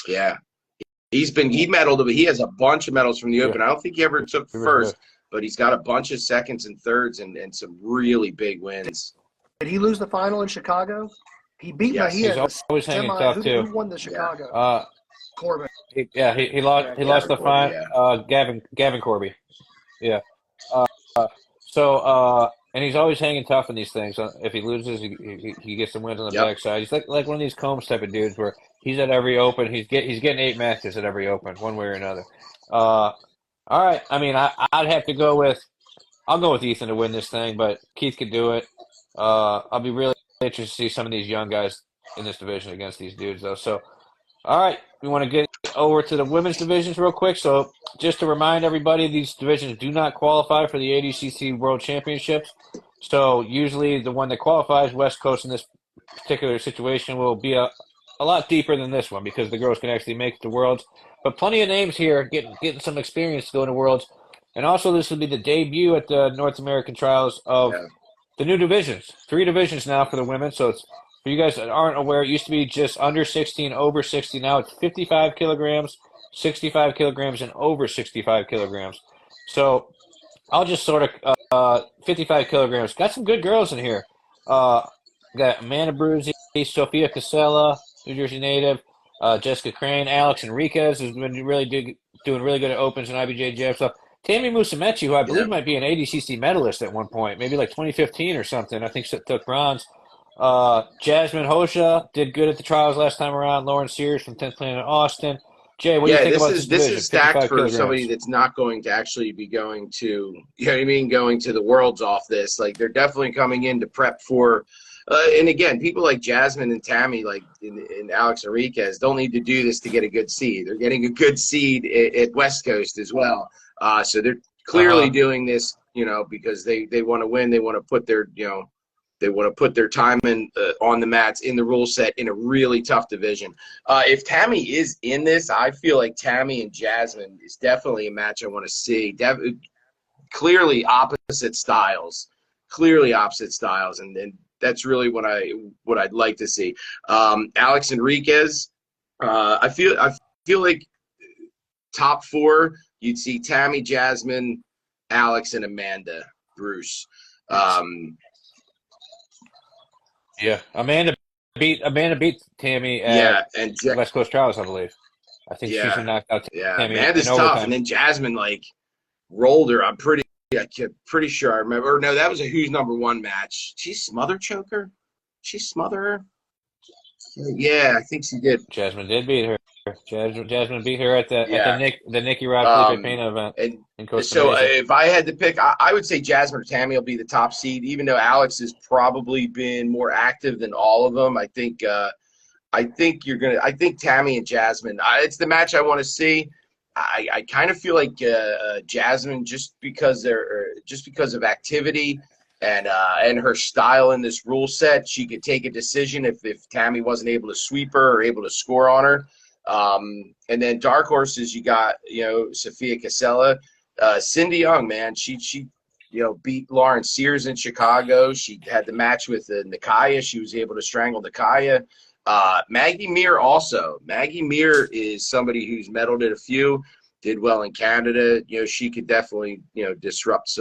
Yeah. He medaled, but he has a bunch of medals from the Open. I don't think he ever took first. but he's got a bunch of seconds and thirds and some really big wins. Did he lose the final in Chicago? He beat Yes. Mejia. He's always hanging tough too. Who won the Chicago? Corbin. He lost the Corby, final. Gavin Corby. Yeah. And he's always hanging tough in these things. If he loses, he gets some wins on the backside. He's like one of these Combs type of dudes where he's at every open. He's getting 8 matches at every open, one way or another. All right. I mean, I'd have to go with Ethan to win this thing, but Keith could do it. I'll be really interested to see some of these young guys in this division against these dudes, though. So, all right, we want to get over to the women's divisions real quick. So, just to remind everybody, these divisions do not qualify for the ADCC World Championships. So, usually the one that qualifies, West Coast in this particular situation, will be a lot deeper than this one because the girls can actually make it to Worlds. But plenty of names here getting some experience to go to Worlds. And also, this will be the debut at the North American Trials of the new divisions. 3 divisions now for the women. So it's for you guys that aren't aware, it used to be just under 60 and over 60. Now it's 55 kilograms, 65 kilograms, and over 65 kilograms. So I'll just sort of 55 kilograms. Got some good girls in here. Got Amanda Bruzzi, Sophia Casella, New Jersey native, Jessica Crane, Alex Enriquez, who's been doing really good at opens and IBJJF stuff. Tammy Musumeci, who I believe might be an ADCC medalist at one point, maybe like 2015 or something. I think she took bronze. Jasmine Hosha did good at the trials last time around. Lauren Sears from 10th Planet Austin. Jay, what do you think about this division? This is stacked for somebody that's not going to actually be going to, you know what I mean, going to the Worlds off this. Like, they're definitely coming in to prep for and again, people like Jasmine and Tammy, like and Alex Enriquez, don't need to do this to get a good seed. They're getting a good seed at West Coast as well. So they're clearly doing this, you know, because they want to win. They want to put their, you know, they want to put their time in on the mats in the rule set in a really tough division. If Tammy is in this, I feel like Tammy and Jasmine is definitely a match I want to see. Clearly opposite styles, and that's really what I'd like to see. Alex Enriquez, I feel like top 4. You'd see Tammy, Jasmine, Alex, and Amanda Bruce. Yeah, Amanda beat Tammy at West Coast Trials, I believe. I think she's knocked out Tammy. Amanda's tough, and then Jasmine like rolled her. I'm pretty sure I remember. Or no, that was a Who's Number 1 match. She smother choker? She smother her? Yeah, I think she did. Jasmine did beat her. Jasmine beat her at the Nikki Rod Felipe Pena event in Costa Rica. So if I had to pick, I would say Jasmine or Tammy will be the top seed, even though Alex has probably been more active than all of them. I think Tammy and Jasmine. It's the match I want to see. I kind of feel like Jasmine, just because of activity and her style in this rule set, she could take a decision if Tammy wasn't able to sweep her or able to score on her. And then dark horses, you got, you know, Sophia Casella, Cindy Young, man. She beat Lauren Sears in Chicago. She had the match with Nakaya. She was able to strangle Nakaya. Maggie Meir also. Maggie Meir is somebody who's medaled at a few, did well in Canada. You know, she could definitely, you know, disrupt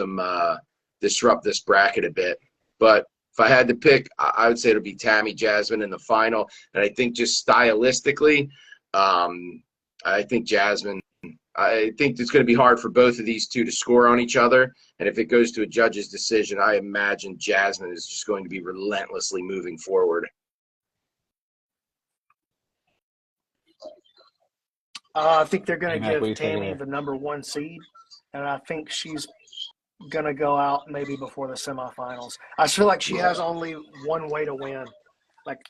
this bracket a bit. But if I had to pick, I would say it'll be Tammy, Jasmine in the final. And I think just stylistically, I think Jasmine, I think it's going to be hard for both of these two to score on each other. And if it goes to a judge's decision, I imagine Jasmine is just going to be relentlessly moving forward. I think they're going to give Tammy the number 1 seed, and I think she's going to go out maybe before the semifinals. I feel like she has only one way to win. Like,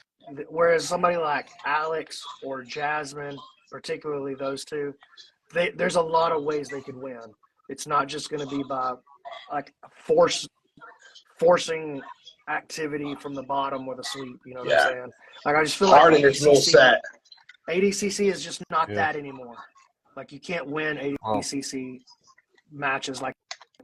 whereas somebody like Alex or Jasmine, particularly those two, there's a lot of ways they could win. It's not just going to be by like forcing activity from the bottom with a sweep. You know what I'm saying? Like, I just feel hard like in this rule set. ADCC is just not that anymore. Like, you can't win ADCC matches like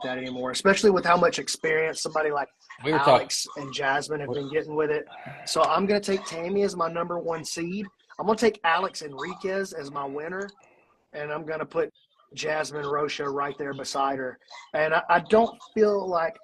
that anymore, especially with how much experience somebody like Alex and Jasmine have been getting with it. So I'm going to take Tammy as my number 1 seed. I'm going to take Alex Enriquez as my winner, and I'm going to put Jasmine Rocha right there beside her. And I don't feel like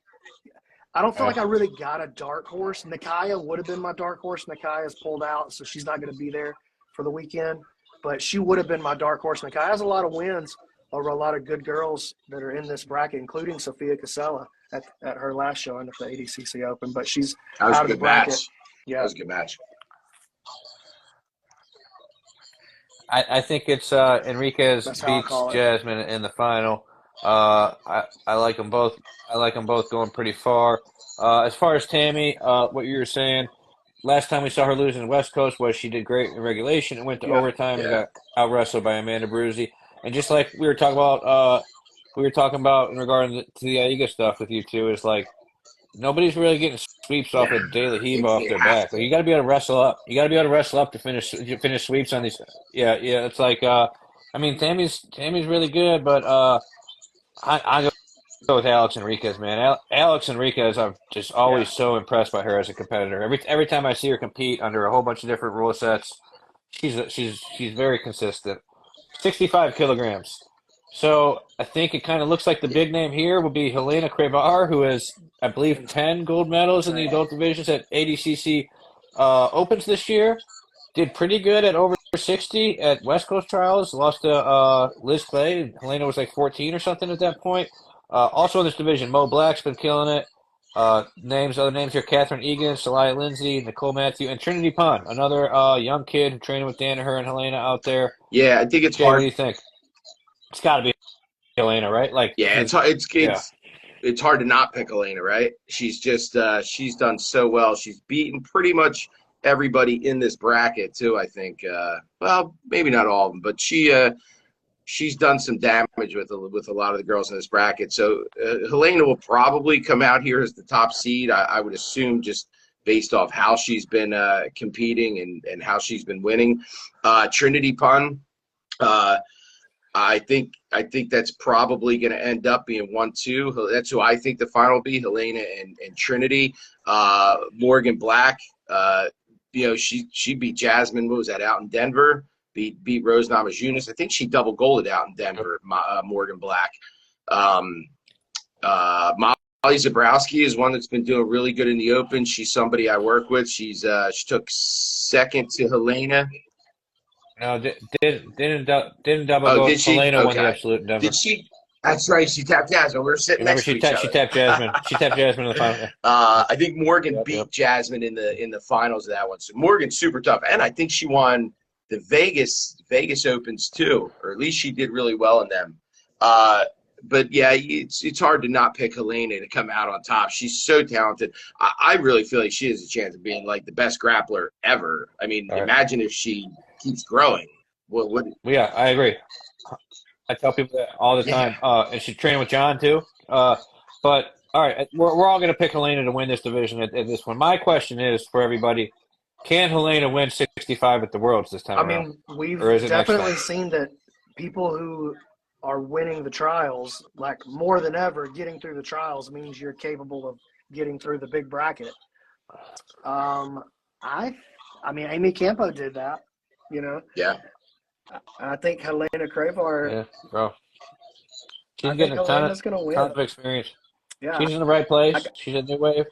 I really got a dark horse. Nakaya would have been my dark horse. Nakaya's pulled out, so she's not going to be there for the weekend. But she would have been my dark horse. Nakaya has a lot of wins over a lot of good girls that are in this bracket, including Sophia Casella at her last showing at the ADCC Open. But she's out of the bracket. Yeah, that was a good match. I think it's Enriquez beats Jasmine in the final. I like them both. I like them both going pretty far. As far as Tammy, what you were saying, last time we saw her lose in the West Coast was she did great in regulation and went to overtime and got out wrestled by Amanda Bruzzi. And just like we were talking about in regard to the Aiga stuff with you two, is like nobody's really getting sweeps off of De La Hiva off their back. Like, you got to be able to wrestle up. You got to be able to wrestle up to finish sweeps on these. Yeah. It's like I mean, Tammy's really good, but I go with Alex Enriquez, man. Alex Enriquez, I'm just always so impressed by her as a competitor. Every time I see her compete under a whole bunch of different rule sets, she's very consistent. 65 kilograms. So I think it kind of looks like the big name here will be Helena Crevar, who has, I believe, 10 gold medals in the adult divisions at ADCC Opens this year. Did pretty good at over 60 at West Coast Trials. Lost to Liz Clay. Helena was like 14 or something at that point. Also in this division, Mo Black's been killing it. Other names here: Catherine Egan, Salaya Lindsay, Nicole Matthew, and Trinity Pun, another young kid training with Danaher and Helena out there. Yeah, I think it's Jay, hard. What do you think? It's got to be Helena, right? Like, yeah, it's hard to not pick Helena, right? She's just she's done so well. She's beaten pretty much everybody in this bracket too. I think. Well, maybe not all of them, but she's done some damage with a lot of the girls in this bracket. So Helena will probably come out here as the top seed. I would assume, just based off how she's been competing and how she's been winning. Trinity Pun. I think that's probably going to end up being 1-2. That's who I think the final will be, Helena and Trinity. Morgan Black, she beat Jasmine. What was that, out in Denver? Beat Rose Namajunas. I think she double golded out in Denver, Morgan Black. Molly Zabrowski is one that's been doing really good in the Open. She's somebody I work with. She took second to Helena. No, didn't double go. Did she? Helena Okay. won the absolute in Denver. Did she? That's right. She tapped Jasmine. We were sitting next to each other. She tapped Jasmine. She tapped Jasmine in the final. I think Morgan beat Jasmine in the finals of that one. So Morgan's super tough, and I think she won the Vegas Opens too, or at least she did really well in them. But yeah, it's hard to not pick Helena to come out on top. She's so talented. I really feel like she has a chance of being like the best grappler ever. I mean, imagine if she keeps growing. Yeah, I agree. I tell people that all the time. And she's training with John too. But all right, we're all going to pick Helena to win this division at this one. My question is for everybody: can Helena win 65 at the Worlds this time around? I mean, we've definitely seen that people who are winning the trials, like more than ever, getting through the trials means you're capable of getting through the big bracket. I mean, Amy Campo did that, Yeah. I think Helena Crevar. Yeah, bro. She's getting a ton of experience. Yeah. She's in the right place. She's a new wave.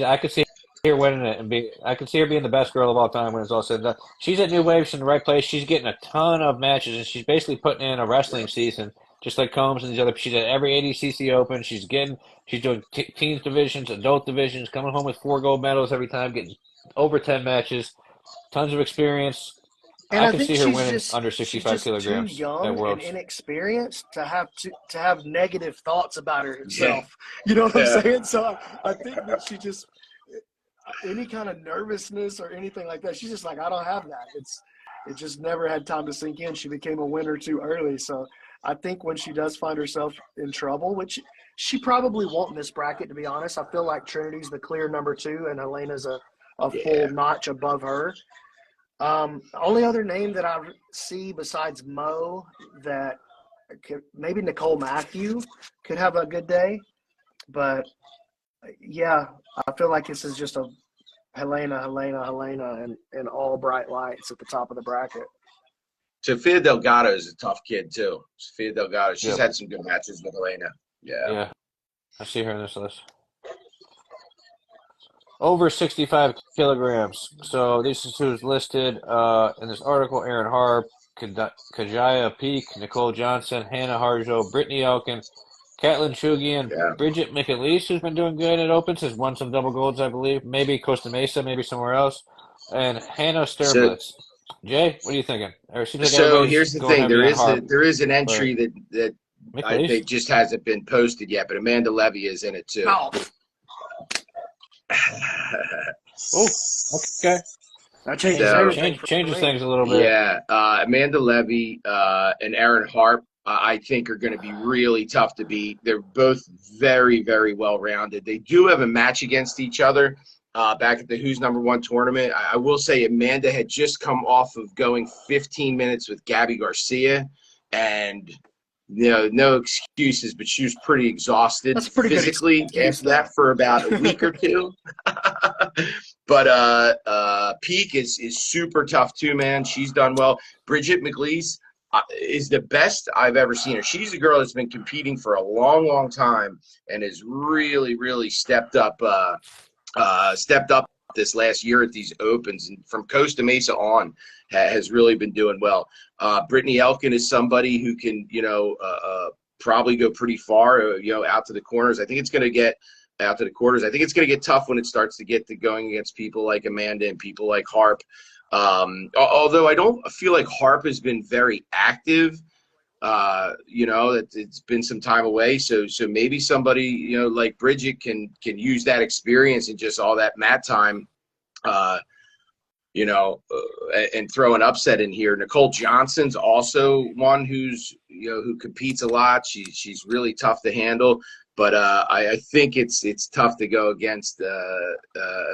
I could see her winning it I could see her being the best girl of all time when it's all said and done. She's at New Wave. She's in the right place. She's getting a ton of matches, and she's basically putting in a wrestling season, just like Combs and these other. She's at every ADCC Open. She's doing teens divisions, adult divisions, coming home with 4 gold medals every time, getting over 10 matches, tons of experience. And I can see her winning under 65 kilograms. She's too young and inexperienced to have negative thoughts about herself. Yeah. You know what I'm saying? So I think that she just any kind of nervousness or anything like that, she's just like, I don't have that. It just never had time to sink in. She became a winner too early. So I think when she does find herself in trouble, which she probably won't in this bracket, to be honest. I feel like Trinity's the clear number 2 and Helena's a full notch above her. Only other name that I see besides Mo that maybe Nicole Matthew could have a good day, but yeah, I feel like this is just a Helena, and all bright lights at the top of the bracket. Sofia Delgado is a tough kid too. Sofia Delgado, she's Yep. had some good matches with Elena. Yeah. Yeah, I see her in this list. Over 65 kilograms. So this is who's listed in this article: Aaron Harp, Kajaya Peak, Nicole Johnson, Hannah Harjo, Brittany Elkin, Caitlin Chugian, Yeah. Bridget McAleese, who's been doing good at Opens, has won some double golds, I believe. Maybe Costa Mesa, maybe somewhere else. And Hannah So, Sternblitz. Jay, what are you thinking? It seems like so everybody's here's the going thing. heavy on Harp, There is an but entry that they McAleese? just hasn't been posted yet, but Amanda Levy is in it too. Oh, Oh, okay. that changes So- everything for Changes me. things a little bit. Yeah, Amanda Levy and Aaron Harp, I think, are going to be really tough to beat. They're both very, very well rounded. They do have a match against each other back at the Who's Number One tournament. I will say Amanda had just come off of going 15 minutes with Gabby Garcia, and no excuses, but she was pretty exhausted That's a pretty good physically excuse, after that for about a week or two. But Peak is super tough too, man. She's done well. Bridget McLeese is the best I've ever seen her. She's a girl that's been competing for a long, long time and has really, really stepped up this last year at these Opens, and from Costa Mesa on has really been doing well. Brittany Elkin is somebody who can, probably go pretty far, out to the corners. I think it's going to get out to the quarters. I think it's going to get tough when it starts to get to going against people like Amanda and people like Harp. Although I don't feel like Harp has been very active. It's been some time away, so maybe somebody like Bridget can use that experience and just all that mat time, and throw an upset in here. Nicole Johnson's also one who competes a lot. She's really tough to handle, but I think it's tough to go against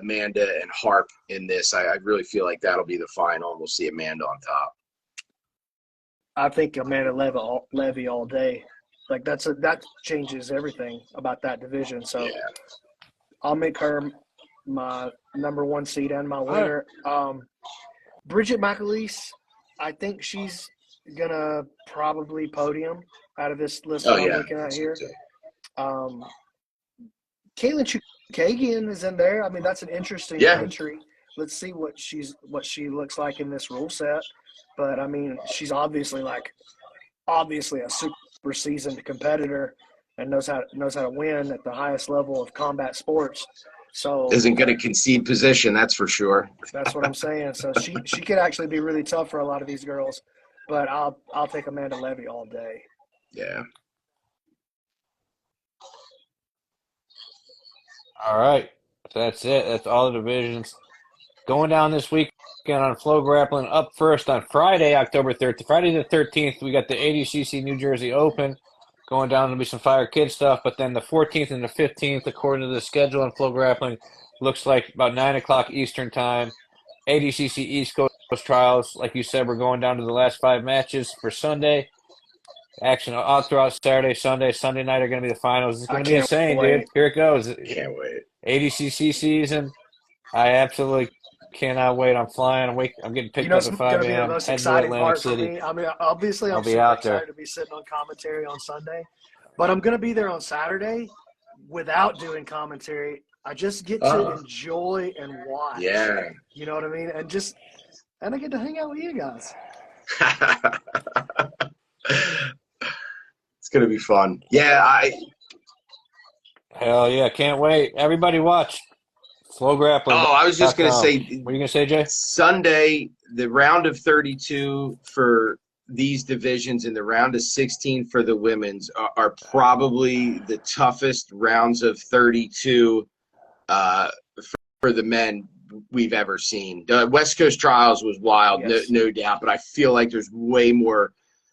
Amanda and Harp in this. I really feel like that'll be the final, and we'll see Amanda on top. I think Amanda Levy all day. Like that changes everything about that division. So Yeah. I'll make her my number one seed and my winner. Bridget McAleese, I think she's gonna probably podium out of this list that I'm looking at here. Caitlin Chukagian is in there. I mean, that's an interesting entry. Let's see what she looks like in this rule set. But I mean, she's obviously a super seasoned competitor and knows how to win at the highest level of combat sports. So Isn't going to concede position, that's for sure. that's what I'm saying. So she could actually be really tough for a lot of these girls. But I'll take Amanda Levy all day. Yeah. All right. That's it. That's all the divisions. Going down this weekend on Flow Grappling. Up first on Friday, October 3rd. Friday the 13th, we got the ADCC New Jersey Open. Going down to be some Fire Kid stuff. But then the 14th and the 15th, according to the schedule on Flow Grappling, looks like about 9 o'clock Eastern Time. ADCC East Coast Trials. Like you said, we're going down to the last 5 matches for Sunday. Action all throughout Saturday, Sunday. Sunday night are going to be the finals. It's going to be insane, dude. Here it goes. Can't wait. ADCC season. I absolutely cannot wait. I'm flying. I'm getting picked up at 5 going to be the a.m. most heading to exciting Atlantic part for City. me. I mean, obviously, I'm be super out there. excited to be sitting on commentary on Sunday. But I'm going to be there on Saturday without doing commentary. I just get to enjoy and watch. Yeah. You know what I mean? And I get to hang out with you guys. It's going to be fun. Yeah, Hell yeah. Can't wait. Everybody watch. Flow Grappling. I was just going to say, What are you going to say, Jay? Sunday, the round of 32 for these divisions and the round of 16 for the women's are probably the toughest rounds of 32 for the men we've ever seen. The West Coast Trials was wild, Yes. no doubt, but I feel like there's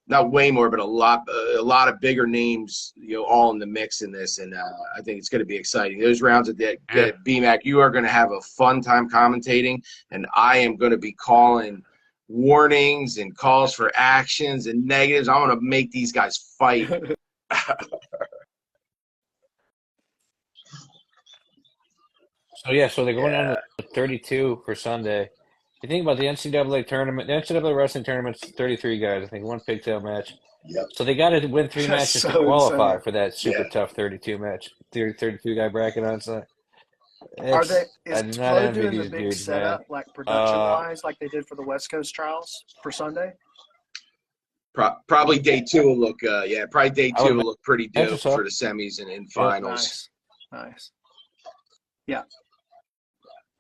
not way more, but a lot of bigger names, all in the mix in this, and I think it's going to be exciting. Those rounds at Bmac, you are going to have a fun time commentating, and I am going to be calling warnings and calls for actions and negatives. I want to make these guys fight. So they're going down to 32 for Sunday. You think about the NCAA tournament. The NCAA wrestling tournament's 33 guys. I think one pigtail match. Yep. So they got to win 3 That's matches to so qualify insane. for that super Yeah. tough 32 match, 32 guy bracket on site. Are they? I Is do not Flow envy doing the these big dudes, man. setup, like production wise, like they did for the West Coast trials for Sunday? Probably day 2 will look. Probably day I 2 would will look pretty imagine dope so. for the semis and finals. Nice.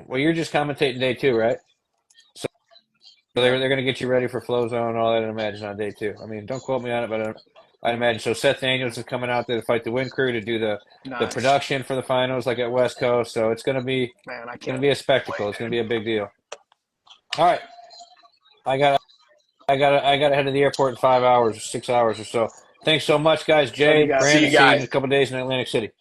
Well, you're just commentating day 2, right? So they're going to get you ready for Flow Zone and all that, I imagine, on day 2. I mean, don't quote me on it, but I imagine. So Seth Daniels is coming out there to fight the Win Crew to do the Nice. production for the finals, like at West Coast. So it's going to be Man, I going to can't be a spectacle. It's going to be a big deal. All right, I got to head to the airport in 5 hours or 6 hours or so. Thanks so much, guys. Love you Jay, guys. Brandon, See you see you in guys. a couple days in Atlantic City.